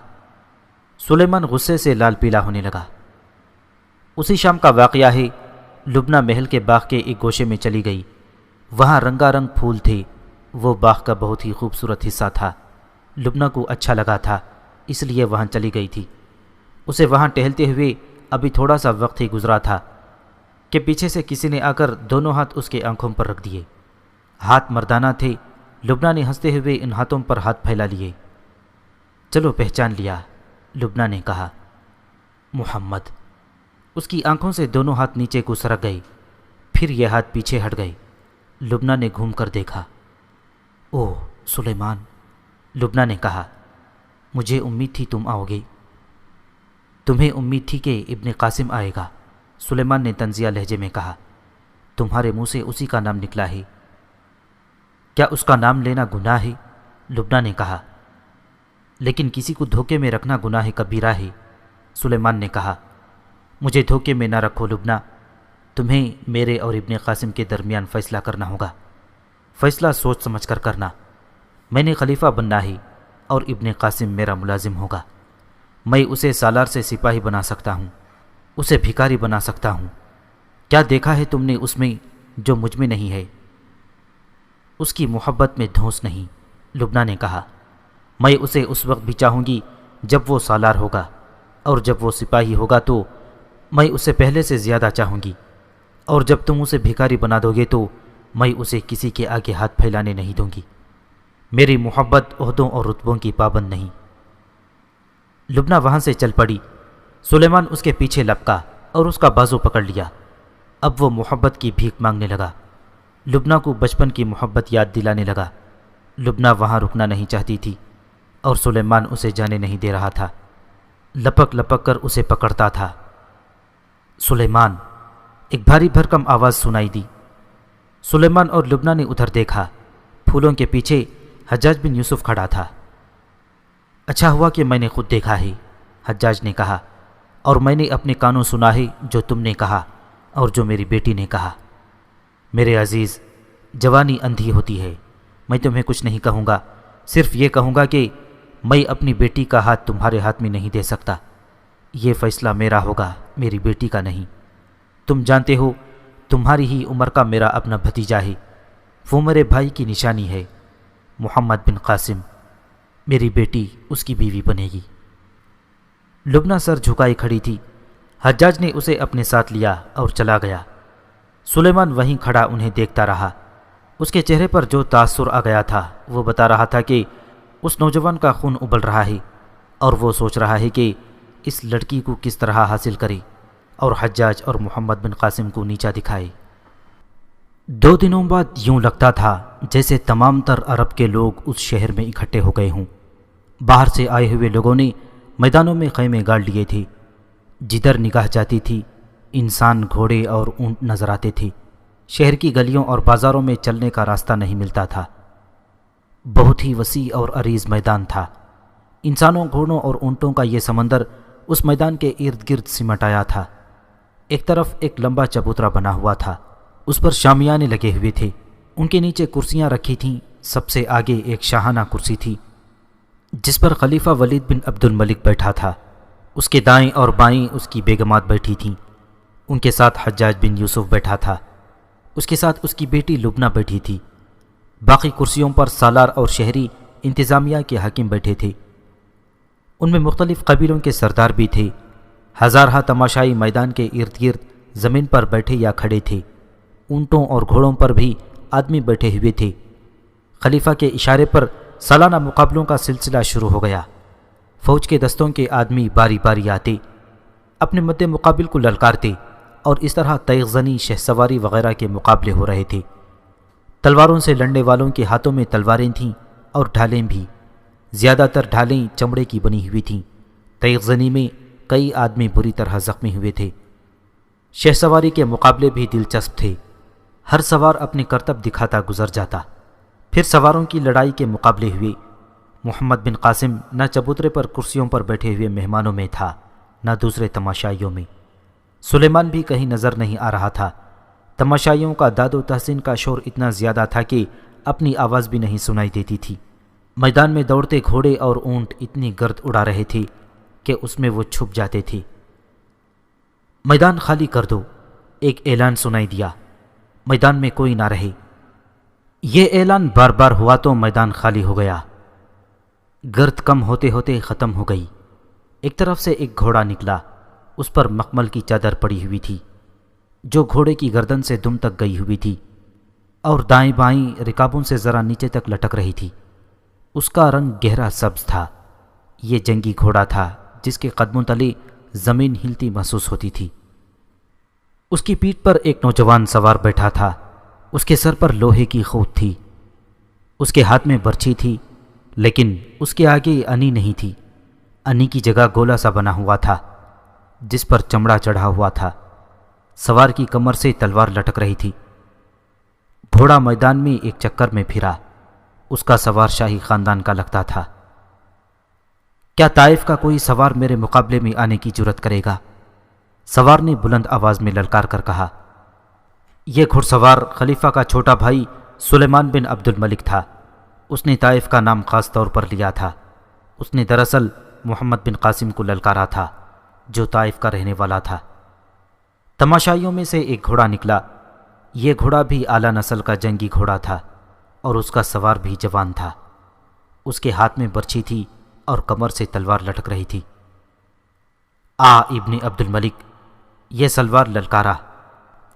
سلیمان غصے سے لال پیلا ہونے لگا۔ اسی شام کا واقعہ ہے۔ لبنہ محل کے باغ کے ایک گوشے میں چلی گئی۔ وہاں رنگا رنگ پھول تھے۔ وہ باغ کا بہت ہی خوبصورت حصہ تھا۔ لبنہ کو اچھا لگا تھا، اس لیے وہاں چلی گئی تھی۔ اسے وہاں ٹہلتے ہوئے ابھی تھوڑا سا وقت ہی گزرا تھا کہ پیچھے سے کسی نے آ کر دونوں ہاتھ اس کے آنکھوں پر رکھ دیے۔ ہاتھ مردانہ تھے۔ لبنہ نے ہنستے ہوئے ان ہاتھوں پر ہاتھ پھیلا لیے۔ چلو پہچان لیا، لبنہ نے کہا۔ محمد۔ اس کی آنکھوں سے دونوں ہاتھ نیچے کو سرک گئے، پھر یہ ہاتھ پیچھے ہٹ گئے۔ لبنہ نے گھوم کر دیکھا۔ اوہ سلیمان، لبنہ نے کہا، مجھے امید تھی تم آؤ گے۔ تمہیں امید تھی کہ ابن قاسم آئے گا، سلیمان نے طنزیہ لہجے میں کہا۔ تمہارے منہ سے اسی کا نام نکلا ہے۔ کیا اس کا نام لینا گناہ ہے؟ لبنہ نے کہا۔ لیکن کسی کو دھوکے میں رکھنا گناہ کبیرہ ہے، سلیمان نے کہا۔ مجھے دھوکے میں نہ رکھو لبنہ، تمہیں میرے اور ابن قاسم کے درمیان فیصلہ کرنا ہوگا۔ فیصلہ سوچ سمجھ کر کرنا۔ میں نے خلیفہ بننا ہے اور ابن قاسم میرا ملازم ہوگا۔ میں اسے سالار سے سپاہی بنا سکتا ہوں، اسے بھکاری بنا سکتا ہوں۔ کیا دیکھا ہے تم نے اس میں جو مجھ میں نہیں ہے؟ اس کی محبت میں دھونس نہیں، لبنہ نے کہا۔ میں اسے اس وقت بھی چاہوں گی جب وہ سالار ہوگا، اور جب وہ سپاہی ہوگا تو میں اسے پہلے سے زیادہ چاہوں گی، اور جب تم اسے بھکاری بنا دو گے تو میں اسے کسی کے آگے ہاتھ پھیلانے نہیں دوں گی۔ میری محبت عہدوں اور رتبوں کی پابند نہیں۔ لبنہ وہاں سے چل پڑی۔ سلیمان اس کے پیچھے لپکا اور اس کا بازو پکڑ لیا۔ اب وہ محبت کی بھیک مانگنے لگا۔ لبنہ کو بچپن کی محبت یاد دلانے لگا۔ لبنہ وہاں رکنا نہیں چاہتی تھی اور سلیمان اسے جانے نہیں دے رہا تھا۔ لپک لپک کر اسے پکڑتا تھا۔ سلیمان، ایک بھاری بھرکم آواز سنائی دی۔ سلیمان اور لبنہ نے ادھر دیکھا۔ پھولوں کے پیچھے حجاج بن یوسف کھڑا تھا۔ اچھا ہوا کہ میں نے خود دیکھا ہے، حجاج نے کہا، اور میں نے اپنے کانوں سنا ہے جو تم نے کہا اور جو میری بیٹی نے کہا۔ میرے عزیز، جوانی اندھی ہوتی ہے۔ میں تمہیں کچھ نہیں کہوں گا، صرف یہ کہوں گا کہ میں اپنی بیٹی کا ہاتھ تمہارے ہاتھ میں نہیں دے سکتا۔ یہ فیصلہ میرا ہوگا، میری بیٹی کا نہیں۔ تم جانتے ہو تمہاری ہی عمر کا میرا اپنا بھتیجا ہے، وہ میرے بھائی کی نشانی ہے، محمد بن قاسم۔ میری بیٹی اس کی بیوی بنے گی۔ لبنہ سر جھکائے کھڑی تھی۔ حجاج نے اسے اپنے ساتھ لیا اور چلا گیا۔ سلیمان وہیں کھڑا انہیں دیکھتا رہا۔ اس کے چہرے پر جو تاثر آ گیا تھا وہ بتا رہا تھا کہ اس نوجوان کا خون ابل رہا ہے، اور وہ سوچ رہا ہے کہ اس لڑکی کو کس طرح حاصل کرے اور حجاج اور محمد بن قاسم کو نیچا دکھائے۔ 2 دنوں بعد یوں لگتا تھا جیسے تمام تر عرب کے لوگ اس شہر میں اکٹھے ہو گئے ہوں۔ باہر سے آئے ہوئے لوگوں نے میدانوں میں خیمے گاڑ لیے تھے۔ جدھر نگاہ جاتی تھی انسان، گھوڑے اور اونٹ نظر آتے تھے۔ شہر کی گلیوں اور بازاروں میں چلنے کا راستہ نہیں ملتا تھا۔ بہت ہی وسیع اور عریض میدان تھا۔ انسانوں، گھوڑوں اور اونٹوں کا یہ سمندر اس میدان کے ارد گرد سمٹ آیا تھا۔ ایک طرف ایک لمبا چبوترا بنا ہوا تھا، اس پر شامیانے لگے ہوئے تھے، ان کے نیچے کرسیاں رکھی تھیں۔ سب سے آگے ایک شاہانہ کرسی تھی جس پر خلیفہ ولید بن عبد الملک بیٹھا تھا۔ اس کے دائیں اور بائیں اس کی بیگمات بیٹھی تھیں۔ ان کے ساتھ حجاج بن یوسف بیٹھا تھا، اس کے ساتھ اس کی بیٹی لبنہ بیٹھی تھی۔ باقی کرسیوں پر سالار اور شہری انتظامیہ کے حاکم بیٹھے تھے۔ ان میں مختلف قبیلوں کے سردار بھی تھے۔ ہزارہ تماشائی میدان کے ارد گرد زمین پر بیٹھے یا کھڑے تھے۔ اونٹوں اور گھوڑوں پر بھی آدمی بیٹھے ہوئے تھے۔ خلیفہ کے اشارے پر سالانہ مقابلوں کا سلسلہ شروع ہو گیا۔ فوج کے دستوں کے آدمی باری باری آتے، اپنے مد مقابل کو للکارتے، اور اس طرح تیغ زنی، شہ سواری وغیرہ کے مقابلے ہو رہے تھے۔ تلواروں سے لڑنے والوں کے ہاتھوں میں تلواریں تھیں اور ڈھالیں بھی۔ زیادہ تر ڈھالیں چمڑے کی بنی ہوئی تھیں۔ تیغ زنی میں کئی آدمی بری طرح زخمی ہوئے تھے۔ شہ سواری کے مقابلے بھی دلچسپ تھے۔ ہر سوار اپنے کرتب دکھاتا گزر جاتا۔ پھر سواروں کی لڑائی کے مقابلے ہوئے۔ محمد بن قاسم نہ چبوترے پر کرسیوں پر بیٹھے ہوئے مہمانوں میں تھا، نہ دوسرے تماشائیوں میں۔ سلیمان بھی کہیں نظر نہیں آ رہا تھا۔ تماشائیوں کا داد و تحسین کا شور اتنا زیادہ تھا کہ اپنی آواز بھی نہیں سنائی دیتی تھی۔ میدان میں دوڑتے گھوڑے اور اونٹ اتنی گرد اڑا رہے تھے کہ اس میں وہ چھپ جاتے تھے۔ میدان خالی کر دو، ایک اعلان سنائی دیا۔ میدان میں کوئی نہ رہے۔ یہ اعلان بار بار ہوا تو میدان خالی ہو گیا۔ گرد کم ہوتے ہوتے ختم ہو گئی۔ ایک طرف سے ایک گھوڑا نکلا، اس پر مخمل کی چادر پڑی ہوئی تھی جو گھوڑے کی گردن سے دم تک گئی ہوئی تھی اور دائیں بائیں رکابوں سے ذرا نیچے تک لٹک رہی تھی۔ اس کا رنگ گہرا سبز تھا۔ یہ جنگی گھوڑا تھا جس کے قدموں تلے زمین ہلتی محسوس ہوتی تھی۔ اس کی پیٹھ پر ایک نوجوان سوار بیٹھا تھا۔ اس کے سر پر لوہے کی خوت تھی۔ اس کے ہاتھ میں برچھی تھی، لیکن اس کے آگے انی نہیں تھی۔ انی کی جگہ گولا سا بنا ہوا تھا جس پر چمڑا چڑھا ہوا تھا۔ سوار کی کمر سے تلوار لٹک رہی تھی۔ گھوڑا میدان میں ایک چکر میں پھرا۔ اس کا سوار شاہی خاندان کا لگتا تھا۔ کیا طائف کا کوئی سوار میرے مقابلے میں آنے کی جرت کرے گا؟ سوار نے بلند آواز میں للکار کر کہا۔ یہ گھڑ سوار خلیفہ کا چھوٹا بھائی سلیمان بن عبد الملک تھا۔ اس نے طائف کا نام خاص طور پر لیا تھا۔ اس نے دراصل محمد بن قاسم کو للکارا تھا جو طائف کا رہنے والا تھا۔ تماشائیوں میں سے ایک گھوڑا نکلا۔ یہ گھوڑا بھی اعلیٰ نسل کا جنگی گھوڑا تھا اور اس کا سوار بھی جوان تھا۔ اس کے ہاتھ میں برچھی تھی اور کمر سے تلوار لٹک رہی تھی۔ آ ابن عبد الملک، یہ سلوار للکارا،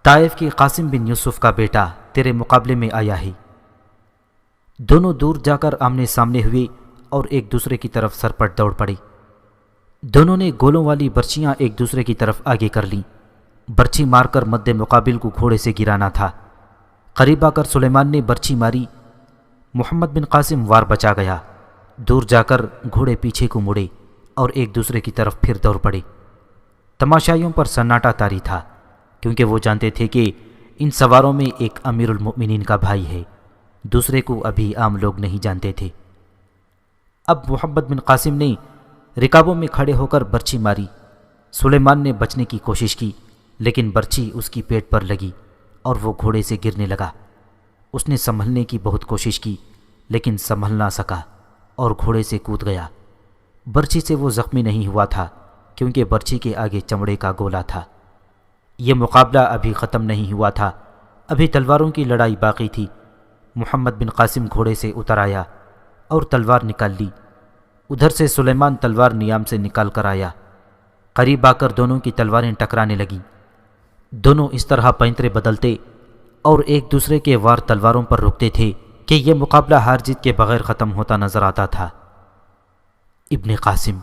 طائف کے قاسم بن یوسف کا بیٹا تیرے مقابلے میں آیا ہے۔ دونوں دور جا کر آمنے سامنے ہوئے اور ایک دوسرے کی طرف سرپٹ دوڑ پڑے۔ دونوں نے گولوں والی برچیاں ایک دوسرے کی طرف آگے کر لیں۔ برچھی مار کر مد مقابل کو گھوڑے سے گرانا تھا۔ قریب آ کر سلیمان نے برچھی ماری۔ محمد بن قاسم وار بچا گیا۔ دور جا کر گھوڑے پیچھے کو مڑے اور ایک دوسرے کی طرف پھر دوڑ پڑے۔ تماشائیوں پر سناٹا طاری تھا کیونکہ وہ جانتے تھے کہ ان سواروں میں ایک امیر المؤمنین کا بھائی ہے، دوسرے کو ابھی عام لوگ نہیں جانتے تھے۔ اب محمد بن قاسم نے رکابوں میں کھڑے ہو کر برچھی ماری۔ سلیمان نے بچنے کی کوشش کی لیکن برچھی اس کی پیٹ پر لگی اور وہ گھوڑے سے گرنے لگا۔ اس نے سنبھلنے کی بہت کوشش کی لیکن سنبھل نہ سکا اور گھوڑے سے کود گیا۔ برچھی سے وہ زخمی نہیں ہوا تھا کیونکہ برچھی کے آگے چمڑے کا گولا تھا۔ یہ مقابلہ ابھی ختم نہیں ہوا تھا، ابھی تلواروں کی لڑائی باقی تھی۔ محمد بن قاسم گھوڑے سے اتر آیا اور تلوار نکال لی۔ ادھر سے سلیمان تلوار نیام سے نکال کر آیا۔ قریب آ کر دونوں کی تلواریں ٹکرانے لگیں۔ دونوں اس طرح پینترے بدلتے اور ایک دوسرے کے وار تلواروں پر رکتے تھے کہ یہ مقابلہ ہار جیت کے بغیر ختم ہوتا نظر آتا تھا۔ ابن قاسم،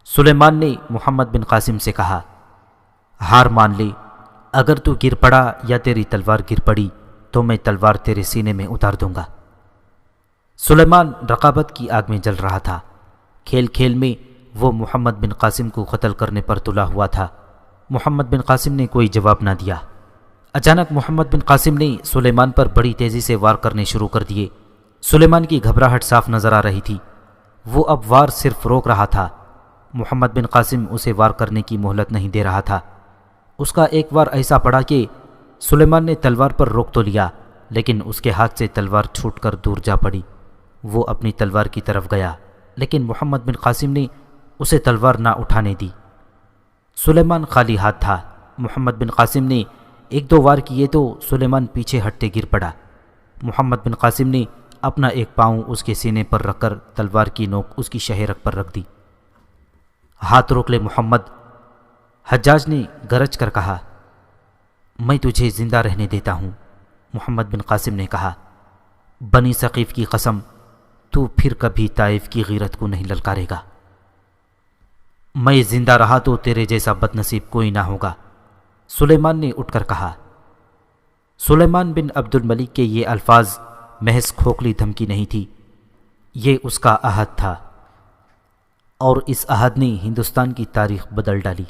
سلیمان نے محمد بن قاسم سے کہا، ہار مان لے، اگر تو گر پڑا یا تیری تلوار گر پڑی تو میں تلوار تیرے سینے میں اتار دوں گا۔ سلیمان رقابت کی آگ میں جل رہا تھا۔ کھیل کھیل میں وہ محمد بن قاسم کو قتل کرنے پر تلا ہوا تھا۔ محمد بن قاسم نے کوئی جواب نہ دیا۔ اچانک محمد بن قاسم نے سلیمان پر بڑی تیزی سے وار کرنے شروع کر دیے۔ سلیمان کی گھبراہٹ صاف نظر آ رہی تھی۔ وہ اب وار صرف روک رہا تھا۔ محمد بن قاسم اسے وار کرنے کی مہلت نہیں دے رہا تھا۔ اس کا ایک وار ایسا پڑا کہ سلیمان نے تلوار پر روک تو لیا لیکن اس کے ہاتھ سے تلوار چھوٹ کر دور جا پڑی۔ وہ اپنی تلوار کی طرف گیا لیکن محمد بن قاسم نے اسے تلوار نہ اٹھانے دی۔ سلیمان خالی ہاتھ تھا۔ محمد بن قاسم نے ایک دو وار کیے تو سلیمان پیچھے ہٹتے گر پڑا۔ محمد بن قاسم نے اپنا ایک پاؤں اس کے سینے پر رکھ کر تلوار کی نوک اس کی شہرک پر رکھ دی۔ ہاتھ روک لے محمد، حجاج نے گرج کر کہا۔ میں تجھے زندہ رہنے دیتا ہوں، محمد بن قاسم نے کہا۔ بنی ثقیف کی قسم، تو پھر کبھی طائف کی غیرت کو نہیں للکارے گا۔ میں زندہ رہا تو تیرے جیسا بد نصیب کوئی نہ ہوگا، سلیمان نے اٹھ کر کہا۔ سلیمان بن عبد الملک کے یہ الفاظ محض کھوکھلی دھمکی نہیں تھی، یہ اس کا عہد تھا اور اس عہد نے ہندوستان کی تاریخ بدل ڈالی۔